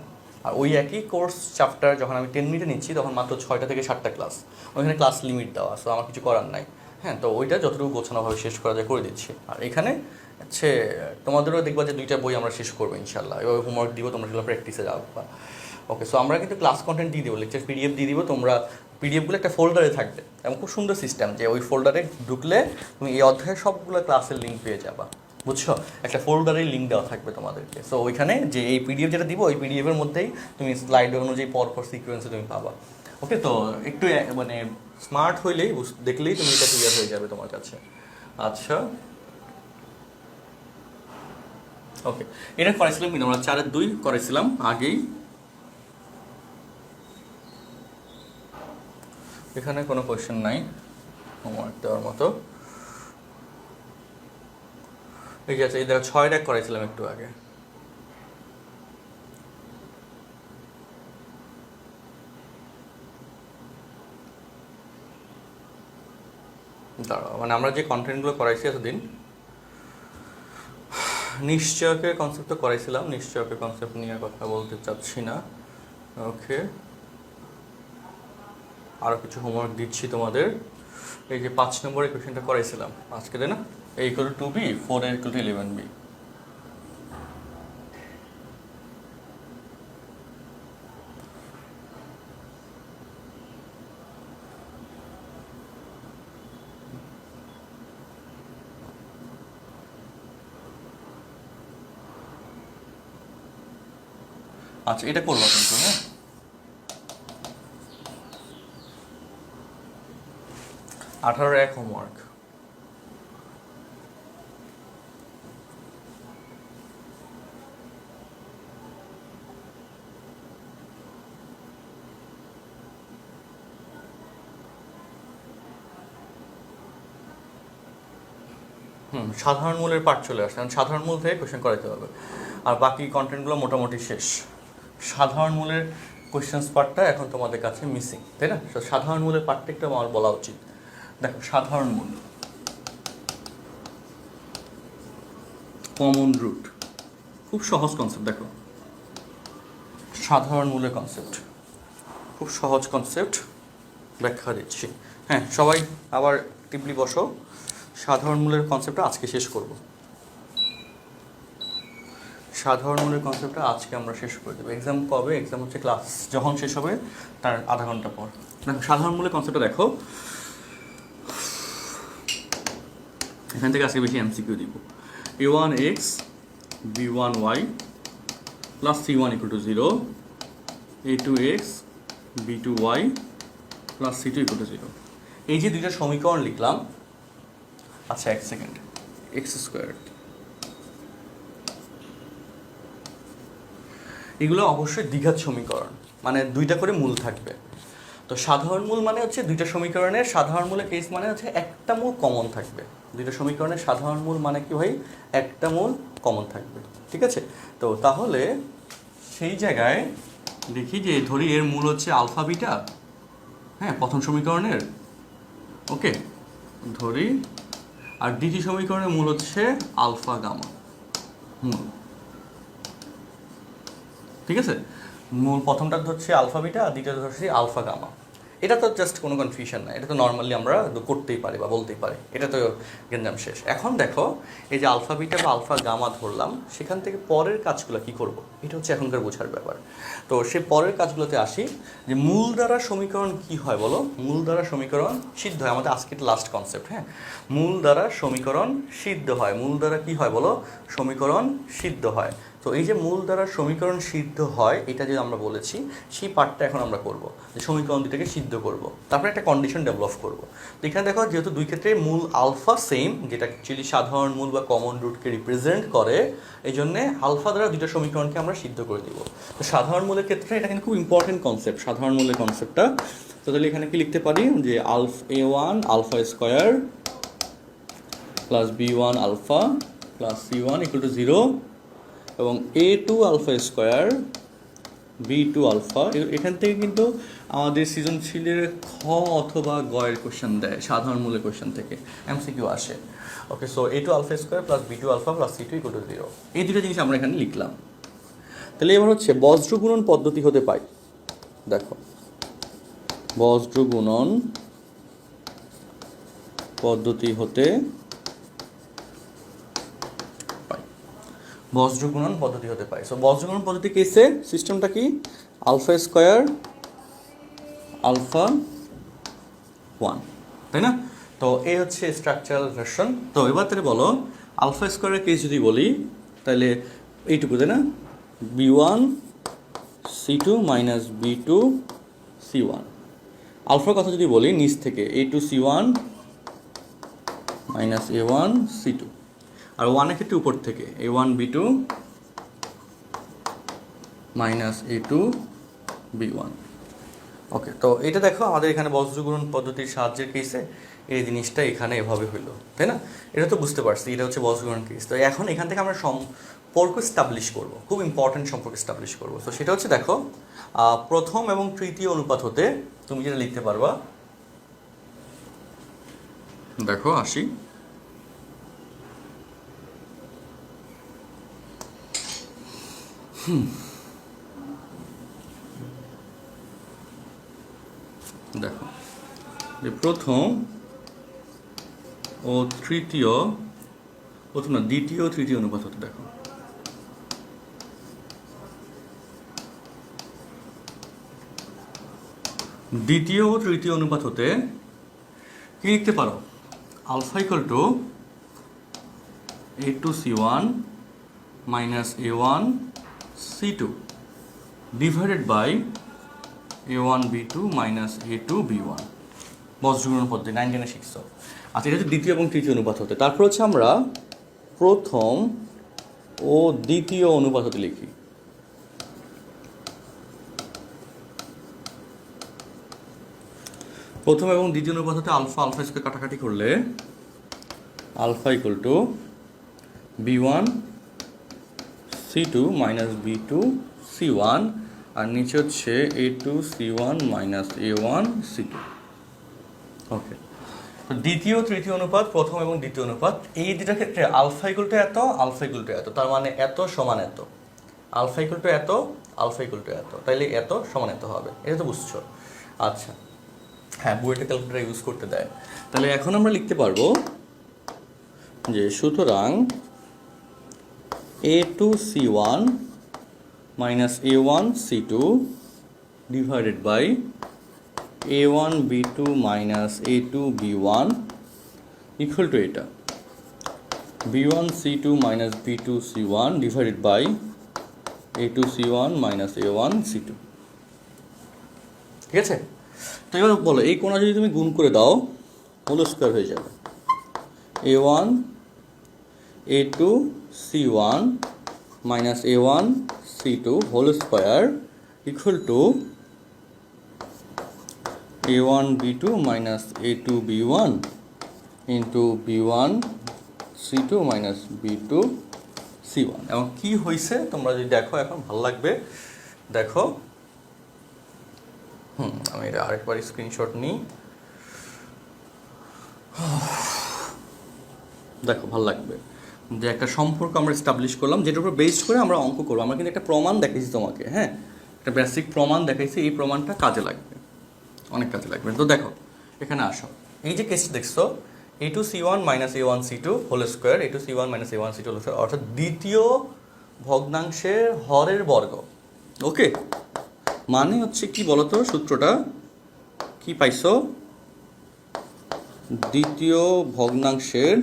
আর ওই একই কোর্স চ্যাপ্টার যখন আমি 10 মিনিটে নিচ্ছি তখন মাত্র 6টা থেকে 7টা ক্লাস, ওইখানে ক্লাস লিমিট দেওয়া, সো আমার কিছু করার নাই। হ্যাঁ, তো ওইটা যতটুকু গোছানোভাবে শেষ করা যায় করে দিচ্ছি। আর এখানে হচ্ছে তোমাদেরও দেখবা যে 2টা বই আমরা শেষ করবো ইনশাল্লাহ, এভাবে হোমওয়ার্ক দিব, তোমরা সেগুলো প্র্যাকটিসে যাবা। ওকে, সো আমরা কিন্তু ক্লাস কন্টেন্ট দিয়ে দেবো, লেকচার পিডিএফ দিয়ে দিব, তোমরা পিডিএফগুলো একটা ফোল্ডারে থাকবে এবং খুব সুন্দর সিস্টেম যে ওই ফোল্ডারে ঢুকলে তুমি এই অধ্যায়ের সবগুলো ক্লাসের লিঙ্ক পেয়ে যাবা, বুঝছো? একটা ফোল্ডারের লিঙ্ক দেওয়া থাকবে তোমাদেরকে। সো ওইখানে যে এই পিডিএফ যেটা দিব, ওই পিডিএফের মধ্যেই তুমি স্লাইড অনুযায়ী পরপর সিকোয়েন্সে তুমি পাবা। ওকে, তো একটু মানে স্মার্ট হইলেই দেখলেই তুমি এটা ক্লিয়ার হয়ে যাবে তোমার কাছে। আচ্ছা, ওকে, এটা করেছিলাম কিন্তু আমরা 4 এর 2 করেছিলাম আগেই। এখানে কোনো কোয়েশ্চেন নাই হোমওয়ার্ক দেওয়ার মতো। ঠিক আছে, এই দেখো 6 এক করেছিলাম একটু আগে। দাঁড়াও, মানে আমরা যে কন্টেন্টগুলো করাইছি এতদিন, নিশ্চয়কের কনসেপ্ট তো করাইছিলাম, নিশ্চয়কের কনসেপ্ট নিয়ে কথা বলতে চাচ্ছি না। ওকে, আরও কিছু হোমওয়ার্ক দিচ্ছি তোমাদের। এই যে 5 নম্বরের কোয়েশ্চেনটা করাইছিলাম আজকে, তাই না? a = 2b, 4 = 11b। আচ্ছা, এটা করবো কিন্তু, হ্যাঁ? 18-1 হোমওয়ার্ক। সাধারণ মূলের পার্ট চলে আসছে, কারণ সাধারণ মূল থেকে কোয়েশ্চেন করাইতে হবে, আর বাকি কন্টেন্টগুলো মোটামুটি শেষ। সাধারণ মূলের কোয়েশ্চেন্স পার্টটা এখন তোমাদের কাছে মিসিং, তাই না? সাধারণ মূলের পার্টটা একটু আমার বলা উচিত। দেখো, সাধারণ মূল, কমন রুট, খুব সহজ কনসেপ্ট। দেখো, সাধারণ মূলের কনসেপ্ট খুব সহজ কনসেপ্ট, ব্যাখ্যা দিচ্ছি। হ্যাঁ, সবাই আবার টিপলি বসো। সাধারণ মূলের কনসেপ্টটা আজকে শেষ করব। সাধারণ মূলের কনসেপ্টটা আজকে আমরা শেষ করে দেবো। এক্সাম কবে? এক্সাম হচ্ছে ক্লাস যখন শেষ হবে তার আধা ঘন্টা পর। দেখো, সাধারণ মূলের কনসেপ্টটা দেখো, এখান থেকে আজকে বেশি এমসিকিউ দিব। a1x b1y plus c1 = 0, a2x b2y plus c2 = 0। এই যে দুইটা সমীকরণ লিখলাম, আচ্ছা এক সেকেন্ড, x² এগুলো অবশ্যই দ্বিঘাত সমীকরণ, মানে দুইটা করে মূল থাকবে। তো সাধারণ মূল মানে হচ্ছে দুইটা সমীকরণের সাধারণ মূলের কেস মানে হচ্ছে একটা মূল কমন থাকবে। দুইটা সমীকরণের সাধারণ মূল মানে কি ভাই? একটা মূল কমন থাকবে, ঠিক আছে? তো তাহলে সেই জায়গায় দেখি যে ধরি এর মূল হচ্ছে আলফা বিটা, হ্যাঁ, প্রথম সমীকরণের, ওকে ধরি, আর দ্বিতীয় সমীকরণের মূল হচ্ছে আলফা গামা মূল, ঠিক আছে? মূল প্রথমটা ধরছে আলফা বিটা আর দ্বিতীয়টা ধরছে আলফা গামা। এটা তো জাস্ট কোনো কনফিউশন না, এটা তো নর্মালি আমরা করতেই পারি বা বলতেই পারি, এটা তো গেঞ্জাম শেষ। এখন দেখো এই যে আলফা বিটা বা আলফা গামা ধরলাম, সেখান থেকে পরের কাজগুলো কি করব, এটা হচ্ছে এখনকার বোঝার ব্যাপার। তো সে পরের কাজগুলোতে আসি যে মূল দ্বারা সমীকরণ কি হয় বলো? মূল দ্বারা সমীকরণ সিদ্ধ হয়, আমাদের আজকে লাস্ট কনসেপ্ট, হ্যাঁ। মূল দ্বারা সমীকরণ সিদ্ধ হয়। মূল দ্বারা কি হয় বলো? সমীকরণ সিদ্ধ হয়। তো এই যে মূল দ্বারা সমীকরণ সিদ্ধ হয়, এটা যে আমরা বলেছি, সেই পার্টটা এখন আমরা করব, যে সমীকরণ দুটাকে সিদ্ধ করব, তারপরে একটা কন্ডিশন ডেভেলপ করব। তো এখানে দেখো যেহেতু দুই ক্ষেত্রে মূল আলফা সেম, যেটা অ্যাকচুয়ালি সাধারণ মূল বা কমন রুটকে রিপ্রেজেন্ট করে, এই জন্যে আলফা দ্বারা দুটো সমীকরণকে আমরা সিদ্ধ করে দিব। তো সাধারণ মূলের ক্ষেত্রে এটা কিন্তু খুব ইম্পর্টেন্ট কনসেপ্ট, সাধারণ মূলের কনসেপ্টটা। তো তাহলে এখানে কি লিখতে পারি যে a1 alpha square plus b1 alpha plus c1 equal to 0, এবং a2 alpha square b2 alpha. এখান থেকে কিন্তু আমাদের সৃজনশীলের খ অথবা গয়ের কোশ্চেন দেয়, সাধারণ মূলের কোশ্চেন থেকে এমসিকিউ আসে। Okay, so a2 alpha square plus b2 alpha plus c2 equal to 0, এই দুটো জিনিস আমরা এখানে লিখলাম। তাহলে এবার হচ্ছে বজ্র গুণন পদ্ধতি হতে পাই। দেখো বজ্র গুণন পদ্ধতি হতে বজ্রগুণন পদ্ধতি হতে পারে। সো বজ্রগুণন পদ্ধতি কেসে সিস্টেমটা কি? আলফা স্কোয়ার আলফা 1, তাই না? তো এই হচ্ছে স্ট্রাকচারাল ভার্সন। তো এবার তাহলে বলো আলফা স্কোয়ারের কেস যদি বলি, তাহলে এইটুকু, তাই না? b1 c2 minus b2 c1। আলফার কথা যদি বলি নিচ থেকে a2 c1 minus a1 c2, আর ওয়ানের ক্ষেত্রে উপর থেকে a1 b2 minus a2 b1। ওকে, তো এটা দেখো আমাদের এখানে বজ্রগুণন পদ্ধতির সাহায্যের কেসে এই জিনিসটা এখানে এভাবে হইলো, তাই না? এটা তো বুঝতে পারছি, এটা হচ্ছে বজ্রগুণন কেস। তো এখন এখান থেকে আমরা সম্পর্ক স্টাবলিশ করব, খুব ইম্পর্টেন্ট সম্পর্ক স্টাবলিশ করব। তো সেটা হচ্ছে দেখো প্রথম এবং তৃতীয় অনুপাত হতে তুমি যেটা লিখতে পারবা, দেখো আসি, দেখো যে প্রথম ও তৃতীয়, প্রথম না দ্বিতীয় তৃতীয় অনুপাত হতে, দেখো দ্বিতীয় ও তৃতীয় অনুপাত হতে কি লিখতে পারো? Alpha equal to a2 c1 minus a1 c2 divided by a1 b2 minus a2 b1। বজ্রগুণন পদ্ধতি 9 শিখছো। আচ্ছা, এটা হচ্ছে দ্বিতীয় এবং তৃতীয় অনুপাত হতে। তারপর হচ্ছে আমরা প্রথম ও দ্বিতীয় অনুপাত হতে লিখি। প্রথম এবং দ্বিতীয় অনুপাত হতে আলফা আলফা স্কোয়ার কাটাকাটি করলে alpha equal to b1 c2 minus b2 c1, আর নিচে হচ্ছে a2 c1 minus a1 c2। ওকে, তো দ্বিতীয় তৃতীয় অনুপাত, প্রথম এবং দ্বিতীয় অনুপাত, এই দুটার ক্ষেত্রে আলফা ইকুয়াল টু এত, আলফা ইকুয়াল টু এত, তার মানে এত সমান এত, আলফা ইকুয়াল টু এত, আলফা ইকুয়াল টু এত, তাইলে এত সমান এত হবে। এটা তো বুঝছো? আচ্ছা, হ্যাঁ, বুয়েটে ক্যালকুলেটর ইউজ করতে দেয়। তাহলে এখন আমরা লিখতে পারবো যে সুতরাং a2 c1 minus a1 c2 divided by a1 b2 minus a2 b1 equal to এটা b1 c2 minus b2 c1 divided by a2 c1 minus a1 c2। ঠিক আছে? তো এবার বলো এই কোণা যদি তুমি গুণ করে দাও হোল স্কোয়ার হয়ে যাবে a1 a2 c1 minus a1 c2 whole square equal to a1 b2 minus a2 b1 into b1 c2 minus b2 c1 এবং কি হয়েছে তোমরা যদি দেখো এখন ভালো লাগবে দেখো আমি এটা আরেকবার স্ক্রিনশট নিই দেখো ভালো লাগবে যে একটা সম্পর্ক আমরা এস্টাবলিশ করলাম যেটার উপর বেস করে আমরা অঙ্ক করবো আমরা কিন্তু একটা প্রমাণ দেখাইছি তোমাকে হ্যাঁ একটা বেসিক প্রমাণ দেখাইছি এই প্রমাণটা কাজে লাগবে অনেক কাজে লাগবে তো দেখো এখানে আসো এই যে কেসটা দেখছো a2c1 minus a1c2 whole square a2c1 minus a1c2 whole square অর্থাৎ দ্বিতীয় ভগ্নাংশের হরের বর্গ ওকে মানে হচ্ছে কি বলতো সূত্রটা কি পাইছো দ্বিতীয় ভগ্নাংশের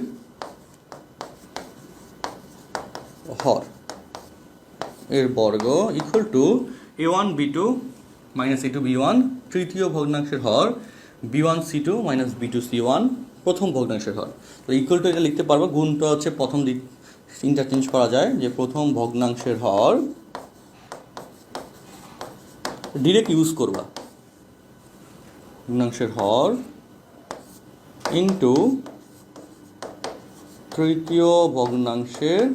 হর এর বর্গ equal to a1 b2 minus a2 b1 তৃতীয় ভগ্নাংশের হর b1 c2 minus b2 c1 প্রথম ভগ্নাংশের হর তো ইকুয়াল টু এটা লিখতে পারবো গুণটা হচ্ছে প্রথম দিক ইন্টারচেঞ্জ করা যায় যে প্রথম ভগ্নাংশের হর ডিরেক্ট ইউজ করবা ভগ্নাংশের হর ইন্টু তৃতীয় ভগ্নাংশের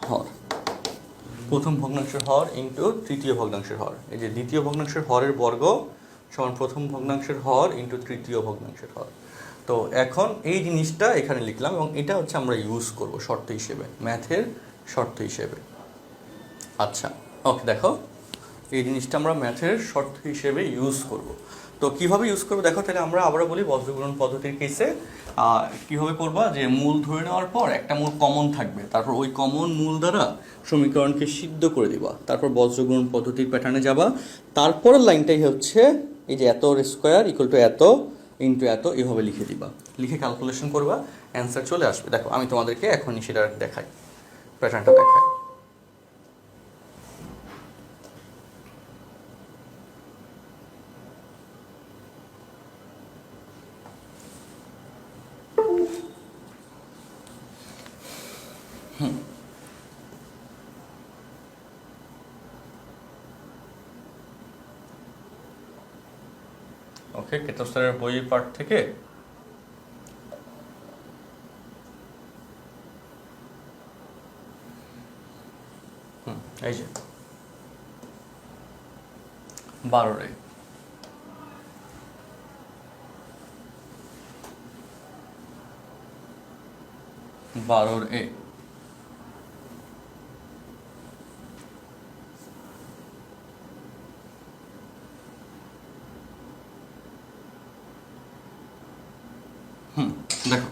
হর প্রথম ভগ্নাংশের হর ইন্টু তৃতীয় ভগ্নাংশের হর এই যে দ্বিতীয় ভগ্নাংশের হরের বর্গ সমান প্রথম ভগ্নাংশের হর ইন্টু তৃতীয় ভগ্নাংশের হর তো এখন এই জিনিসটা এখানে লিখলাম এবং এটা হচ্ছে আমরা ইউজ করব শর্ত হিসেবে ম্যাথের শর্ত হিসেবে আচ্ছা ওকে দেখো এই জিনিসটা আমরা ম্যাথের শর্ত হিসেবে ইউজ করব তো কিভাবে ইউজ করবো দেখো তাহলে আমরা আবারও বলি বজ্রগুণন পদ্ধতির কেসে কীভাবে করবা যে মূল ধরে নেওয়ার পর একটা মূল কমন থাকবে তারপর ওই কমন মূল দ্বারা সমীকরণকে সিদ্ধ করে দিবা তারপর বজ্রগুণন পদ্ধতির প্যাটার্নে যাবা তারপরের লাইনটাই হচ্ছে এই যে এত স্কোয়ার ইকুয়াল টু এত ইন্টু এত এভাবে লিখে দিবা লিখে ক্যালকুলেশন করবা অ্যান্সার চলে আসবে দেখো আমি তোমাদেরকে এখনই সেটা দেখাই প্যাটার্নটা দেখাই ওকে কেতব স্যারের বইয়ের পার্ট থেকে এই যে 12 রে এ দেখো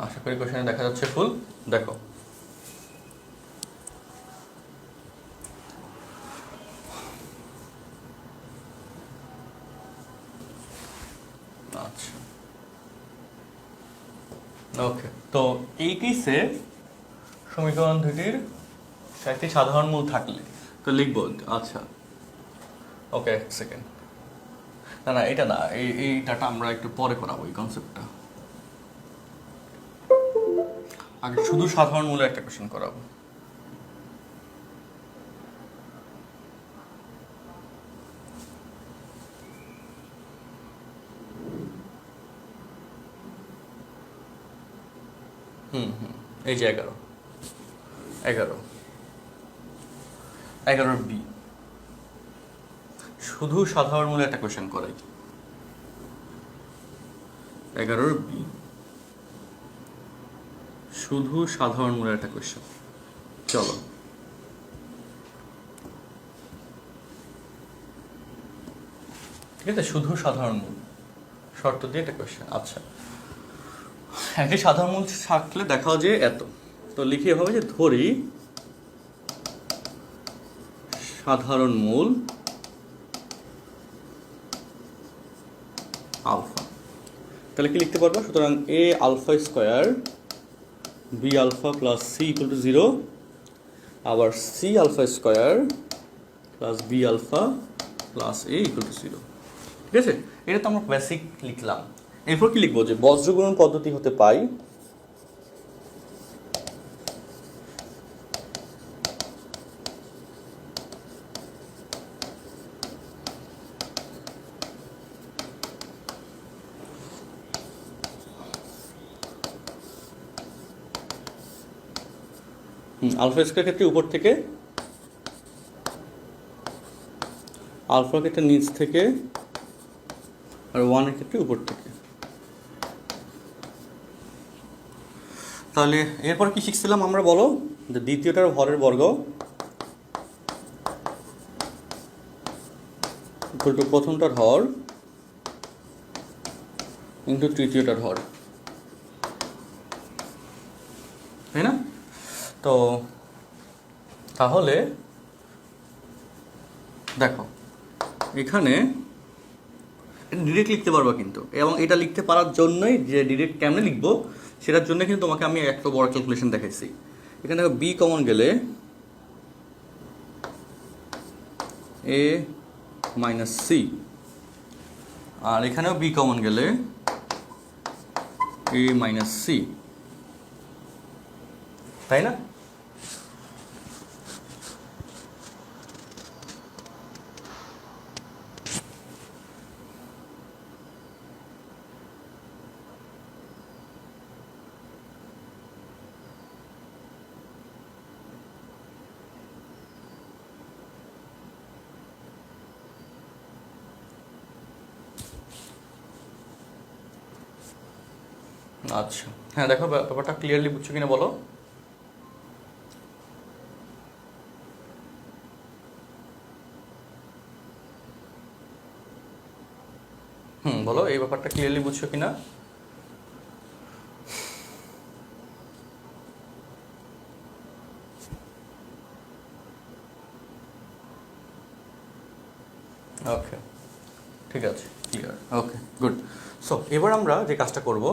আশা করি কোশ্চেনে দেখা যাচ্ছে ফুল দেখো আচ্ছা ওকে তো এই কেসে সমীকরণ দুটির একটি সাধারণ মূল থাকলে তো লিখব আচ্ছা ওকে এক সেকেন্ড না এটা না এইটাটা আমরা একটু পরে করাবো এই কনসেপ্টটা আগে শুধু সাধারণ মূলের একটা কোশ্চেন করাবো এই যে 11 বি শুধু সাধারণ মূলে একটা কোশ্চেন করাই 11 বি শুধু সাধারণ মূলের একটা কোশ্চেন চলো ঠিক আছে শুধু সাধারণ মূল শর্ত দিয়ে একটা কোশ্চেন আচ্ছা একটি সাধারণ মূল থাকলে দেখা যে এত তো লিখে হবে যে ধরি সাধারণ মূল আলফা তাহলে কি লিখতে পারবো সুতরাং A alpha square B alpha plus C equal to 0 আবার C alpha square plus B alpha plus A equal to 0। ঠিক আছে, এটা তো আমরা বেসিক লিখলাম। এরপর কি লিখবো, যে বজ্রগুণন পদ্ধতি হতে পাই আলফা স্কোয়ার ক্ষেত্রে উপর থেকে, আলফা ক্ষেত্রে নিচ থেকে, আর 1 এর ক্ষেত্রে উপর থেকে। তাহলে এরপর কি শিখছিলাম আমরা বলো, যে দ্বিতীয়টার ভরের বর্গ ইকুয়াল টু প্রথমটার হর ইন্টু তৃতীয়টার হর, তাই না? তো তাহলে দেখো এখানে ডিরেক্ট লিখতে পারবা কিন্তু, এবং এটা লিখতে পারার জন্যই যে ডিরেক্ট কেমনে লিখবো সেটার জন্য কিন্তু তোমাকে আমি একটা বড় ক্যালকুলেশন দেখাইছি। এখানে দেখো বি কমন গেলে এ মাইনাস সি, আর এখানেও বি কমন গেলে এ মাইনাস সি, তাই না? আচ্ছা, হ্যাঁ দেখো ব্যাপারটা ক্লিয়ারলি বুঝছো কিনা বলো। বলো এই ব্যাপারটা ক্লিয়ারলি বুঝছো কিনা। ওকে, ঠিক আছে, ক্লিয়ার, ওকে গুড। সো এবার আমরা যে কাজটা করব,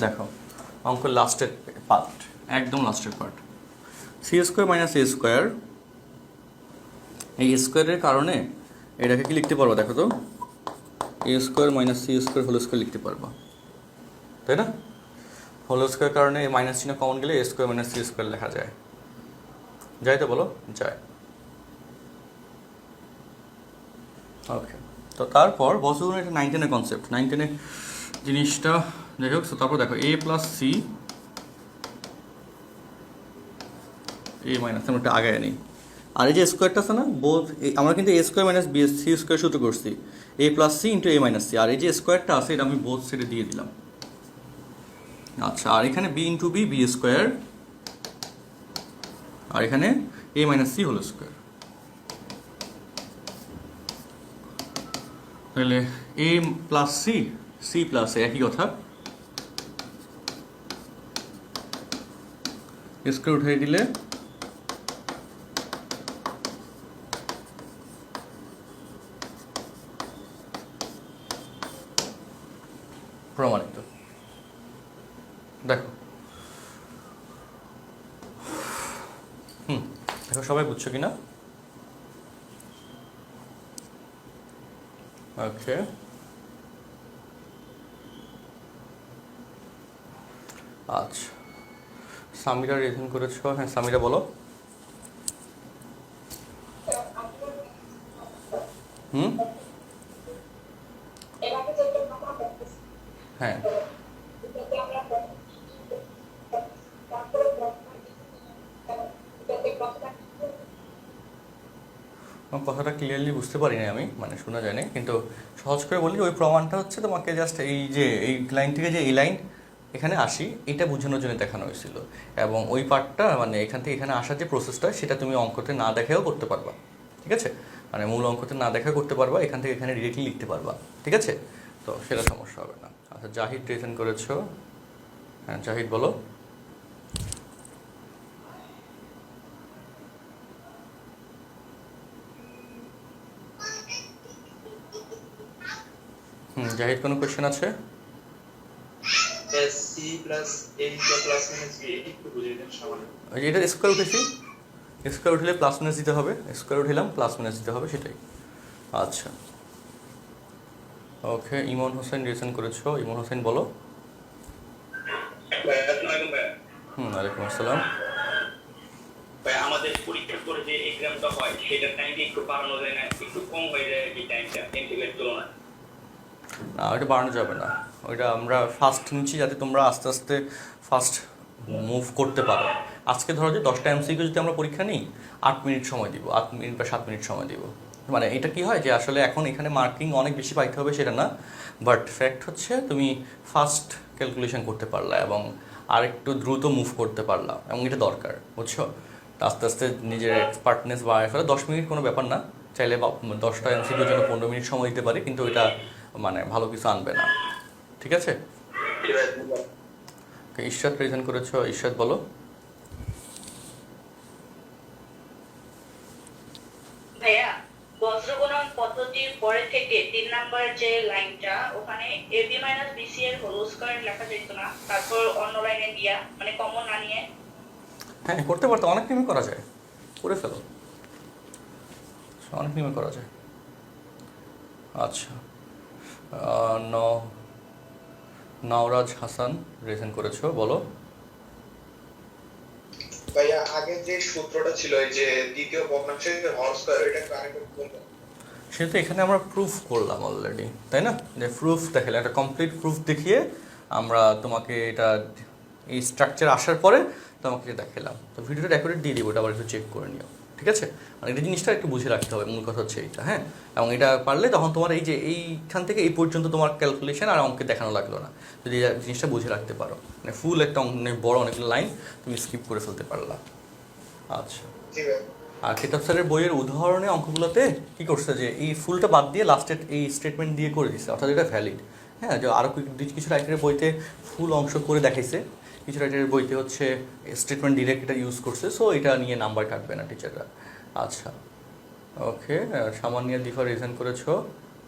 দেখো অঙ্ক লাস্টের পার্ট, একদম লাস্টের part, C square minus A square, এই স্কোয়ারের কারণে এটাকে কি লিখতে পারবো দেখো তো, A square minus C square whole square লিখতে পারবো, তাই না? হোল স্কোয়ার কারণে মাইনাস চিহ্ন কমন গেলে A square minus C square লেখা যায়, যায় তো বলো, যায়। ওকে, তো তারপর বছর এটা 9-10-এর কনসেপ্ট, 9-10-এর জিনিসটা যাই হোক। তারপর দেখো এ প্লাস সি, এ মাইনাস, আমরা একটা আগে নিই, আর এই যে স্কোয়ারটা আছে না, বোথ আমরা কিন্তু A square minus B C square সূত্র করছি, A plus C into A minus C, আর এই যে স্কোয়ারটা আছে এটা আমি বোথ সাইডে দিয়ে দিলাম। আচ্ছা, আর এখানে B into B, B square, আর এখানে A minus C whole square. তাহলে A plus C, C plus A একই কথা, স্কোয়ার উঠাই দিলে প্রমাণিত। দেখো দেখো সবাই বুঝছো কিনা? ওকে, আচ্ছা, সামিরা রিভিউ করেছো? হ্যাঁ সামিরা বলো। হ্যাঁ কথাটা ক্লিয়ারলি বুঝতে পারিনি আমি, মানে শোনা যায়নি, কিন্তু সহজ করে বলি ওই প্রমাণটা হচ্ছে তোমাকে জাস্ট এই যে এই লাইন থেকে যে এই লাইন এখানে আসি এটা বোঝানোর জন্য দেখানো হয়েছিল, এবং ওই পার্টটা মানে এখান থেকে এখানে আসার যে প্রসেসটা সেটা তুমি অঙ্কতে না দেখাও করতে পারবা, ঠিক আছে? মানে মূল অঙ্কতে না দেখা করতে পারবা, এখান থেকে এখানে ডিরেক্টলি লিখতে পারবা, ঠিক আছে? তো সেটা সমস্যা হবে না। আচ্ছা, জাহিদ রিটেন করেছো? হ্যাঁ জাহিদ বলো। জাহিদ কোনো কোয়েশ্চেন আছে? Yes. সি প্লাস এ দ্বিতীয় প্লাস মাইনাস বি একটু বুঝিয়ে দেন সামান্য। ওই যে এটা স্কোয়ার উঠেছি, স্কোয়ার উঠলে প্লাস মাইনাস দিতে হবে, স্কোয়ার উঠিলাম প্লাস মাইনাস দিতে হবে, সেটাই। আচ্ছা ওকে, ইমন হোসেন রিয়েকশন করেছো। ইমন হোসেন বলো। ওয়ালাইকুম আসসালাম। ভাই আমাদের পরীক্ষার পরে যে এক্সামটা হয় সেটার টাইমটা একটু বাড়ানো যায় না, একটু কম হয়ে যায় এই টাইমটা এনটিভের তুলনায়? না ওইটা বাড়ানো যাবে না, ওইটা আমরা ফাস্ট নিচ্ছি যাতে তোমরা আস্তে আস্তে ফাস্ট মুভ করতে পারো। আজকে ধরো যে 10টা এমসিকিউ যদি আমরা পরীক্ষা নিই 8 মিনিট সময় দিব, 8 মিনিট বা 7 মিনিট সময় দিব। মানে এটা কি হয় যে আসলে এখন এখানে মার্কিং অনেক বেশি পাইতে হবে সেটা না, বাট ফ্যাক্ট হচ্ছে তুমি ফাস্ট ক্যালকুলেশন করতে পারলা এবং আর একটু দ্রুত মুভ করতে পারলা, এবং এটা দরকার, বুঝছো? আস্তে আস্তে নিজের এক্সপার্টনেস বাড়ায় ফেলে। 10 মিনিট কোনো ব্যাপার না, চাইলে 10টা এমসিকিউর জন্য 15 মিনিট সময় দিতে পারে, কিন্তু এটা মানে ভালো কিছু আনবে না, ঠিক আছে? ঈশ্বর প্রেজেন্ট করেছো, ঈশ্বর বলো। ভাইয়া বজ্রগুণন পদ্ধতির পরে থেকে 3 নম্বরের যে লাইনটা ওখানে এবি মাইনাস বিসি এর হোল স্কয়ার লেখা যেত না, তারপর অন্য লাইনে দিয়া মানে কমন না নিয়ে? হ্যাঁ করতে পারতো, অনেক নিয়মে করা যায়, করে ফেলো, অনেক নিয়মে করা যায়। আচ্ছা নওরাজ হাসান রেজেন্ট করেছো, বলো। ভাইয়া আগে যে সূত্রটা ছিল এই যে দ্বিতীয় ভগ্নাংশের হর স্কয়ার, এটা কারেক্ট বলবেন? সেটা এখানে আমরা প্রুফ করলাম অলরেডি, তাই না? যে প্রুফ দেখালে একটা কমপ্লিট প্রুফ দেখিয়ে আমরা তোমাকে এটা এই স্ট্রাকচার আসার পরে তোমাকে দেখালাম। তো ভিডিওটা রেকর্ডেড দিয়ে দিব, ওটা আবার একটু চেক করে নিও, ঠিক আছে? মানে এই জিনিসটা একটু বুঝে রাখতে হবে, মূল কথা হচ্ছে এইটা, হ্যাঁ। এবং এটা পারলে তখন তোমার এই যে এইখান থেকে এই পর্যন্ত তোমার ক্যালকুলেশন আর অঙ্কে দেখানো লাগলো না, যদি এই জিনিসটা বুঝে রাখতে পারো। মানে ফুল একটা অনেক বড় অনেকগুলো লাইন তুমি স্কিপ করে ফেলতে পারলা। আচ্ছা, আর কিতাব স্যারের বইয়ের উদাহরণে অঙ্কগুলোতে কী করছে যে এই ফুলটা বাদ দিয়ে লাস্টের এই স্টেটমেন্ট দিয়ে করে দিচ্ছে, অর্থাৎ এটা ভ্যালিড। হ্যাঁ, যে আরও কিছু রাইটারের বইতে ফুল অংশ করে দেখাইছে, কিছু রাইটারের বইতে হচ্ছে স্টেটমেন্ট ডিরেক্ট এটা ইউজ করছে, সো এটা নিয়ে নাম্বার কাটবে না টিচাররা। আচ্ছা ওকে, সামান্য দিফা রিজেন্ট করেছো,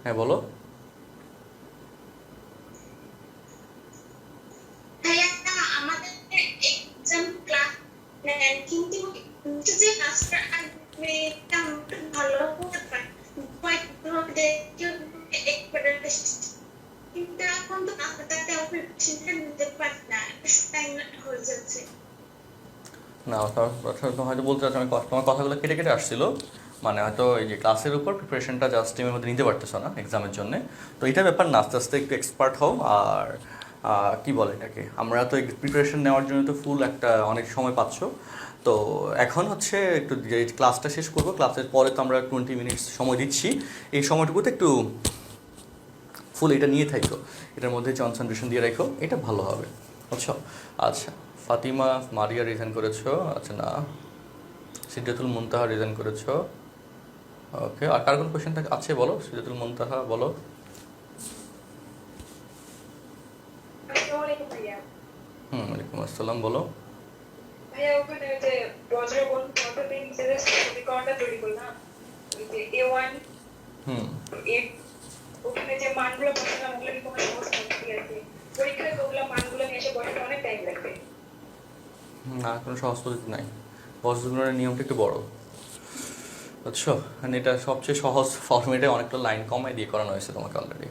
হ্যাঁ বলো। আমাদের এক্সাম ক্লাস কিন্তু যে ক্লাসটা ভালো হতে পারে কিন্তু এখন তো নিতে পারি না, টাইম হয়ে যাচ্ছে না হয়তো বলতে চাচ্ছি, আমি তোমার কথাগুলো কেটে কেটে আসছিল, মানে হয়তো এই যে ক্লাসের উপর প্রিপারেশনটা জাস্ট টাইমের মধ্যে নিতে পারতেছো না এক্সামের জন্য। তো এটা ব্যাপার না, আস্তে আস্তে একটু এক্সপার্ট হও। আর কি বলে এটাকে, আমরা তো প্রিপারেশন নেওয়ার জন্য তো ফুল একটা অনেক সময় পাচ্ছ, তো এখন হচ্ছে একটু যে ক্লাসটা শেষ করবো, ক্লাসের পরে তো আমরা 20 মিনিটস সময় দিচ্ছি, এই সময়টুকুতে একটু ফুল এটা নিয়ে থাকো, এটার মধ্যে কনসেন্ট্রেশন দিয়ে রাখো, এটা ভালো হবে, বুঝছো? আচ্ছা, ফাতিমা মারিয়া রিজেন করেছো, আচ্ছা না, সিদ্ধাতুল মুনতাহা রিজেন করেছো, ওকে। আর কার কোন কোয়েশ্চেন আছে বলো, সিদ্ধাতুল মুনতাহা বলো। ওয়ালাইকুম আসসালাম, বলো। ভাইয়া ওখানে যে বজ্রগুণ পদ্ধতির যে সমীকরণটা তৈরি করলাম, ওই যে a1 ওখানে যে মানগুলো বসালাম ওগুলো কি কোনো সমস্যা আছে? পরীক্ষায় ওগুলো মানগুলো নিয়ে এসে বসাতে অনেক টাইম লাগবে? না, কোনো সহজ পদ্ধতি নাই, বজ্রগুণনের নিয়মটা একটু বড়, বুঝছো? মানে এটা সবচেয়ে সহজ ফর্মেটে অনেকটা লাইন কমাই দিয়ে করানো হয়েছে তোমাকে অলরেডি।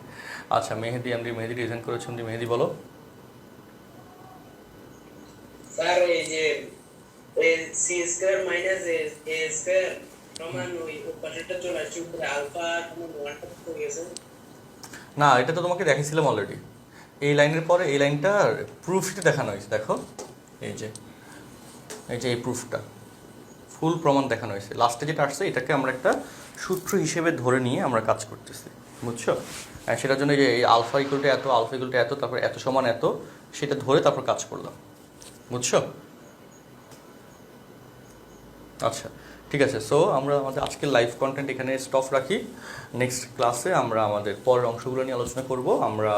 আচ্ছা, মেহেদি মেহেদি রিজেন্ট করেছেন, মেহেদি বলো। স্যার এই যে সি স্কয়ার মাইনাস এ স্কয়ার সমান ওই পাশেরটা চলে আসছে উপরে আলফা সমান 1 হয়ে গেছে। না, এটা তো তোমাকে দেখাইছিলাম অলরেডি, এই লাইনের পরে এই লাইনটার প্রুফটা দেখানো হয়েছে, দেখো এই যে এই প্রুফটা ফুল প্রমাণ দেখানো হয়েছে। লাস্টে যেটা আসছে এটাকে আমরা একটা সূত্র হিসেবে ধরে নিয়ে আমরা কাজ করতেছি, বুঝছো? সেটার জন্য যে এই আলফা ইকুয়ালটা এত, আলফা ইকুয়ালটা এত, তারপর এত সমান এত, সেটা ধরে তারপর কাজ করলাম, বুঝছো? আচ্ছা ঠিক আছে, সো আমরা আমাদের আজকের লাইভ কন্টেন্ট এখানে স্টপ রাখি। নেক্সট ক্লাসে আমরা আমাদের পরের অংশগুলো নিয়ে আলোচনা করব। আমরা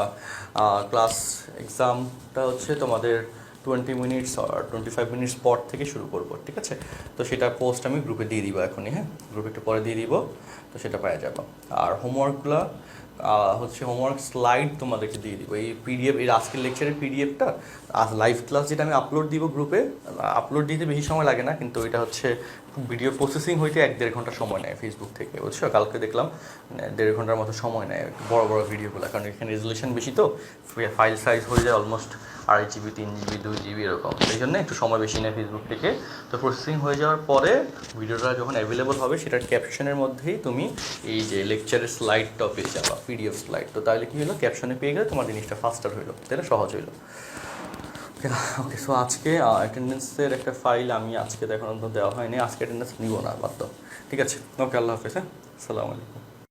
ক্লাস এক্সামটা হচ্ছে তোমাদের 20 মিনিটস আর 25 মিনিটস পর থেকে শুরু করব, ঠিক আছে? তো সেটা পোস্ট আমি গ্রুপে দিয়ে দিব এখনই, হ্যাঁ গ্রুপে একটু পরে দিয়ে দিব, তো সেটা পাওয়া যাবে। আর হোমওয়ার্কগুলো হচ্ছে হোমওয়ার্ক স্লাইড তোমাদেরকে দিয়ে দিব, এই পিডিএফ, এই আজকের লেকচারের পিডিএফটা লাইভ ক্লাস যেটা আমি আপলোড দিব গ্রুপে, আপলোড দিতে বেশি সময় লাগে না, কিন্তু এটা হচ্ছে ভিডিও প্রসেসিং হইতে 1-1.5 ঘন্টা সময় নেয় ফেসবুক থেকে, বুঝছো? কালকে দেখলাম 1.5 ঘন্টার মতো সময় নেয় বড় বড় ভিডিওগুলো, কারণ এখানে রেজুলেশন বেশি তো, ফাইল সাইজ হয়ে যায় অলমোস্ট 2.5 GB 3 GB 2 GB এরকম, সেই জন্য একটু সময় বেশি নেয় ফেসবুক থেকে। তো প্রসেসিং হয়ে যাওয়ার পরে ভিডিওটা যখন অ্যাভেলেবল হবে সেটার ক্যাপশনের মধ্যেই তুমি এই যে লেকচারের স্লাইডটা পেয়ে যাবা, পিডিএফ স্লাইড। তো তাহলে কী হলো, ক্যাপশনে পেয়ে গেলে তোমার জিনিসটা ফাস্টার হইলো, তাহলে সহজ হইলো। ওকে, সো আজকে অ্যাটেন্ডেন্সের একটা ফাইল আমি আজকে তো এখন দেওয়া হয়নি, আজকে অ্যাটেন্ডেন্স নিব না, বাদ দাও, ঠিক আছে? ওকে, আল্লাহ হাফেজ, হ্যাঁ, আসসালামু আলাইকুম।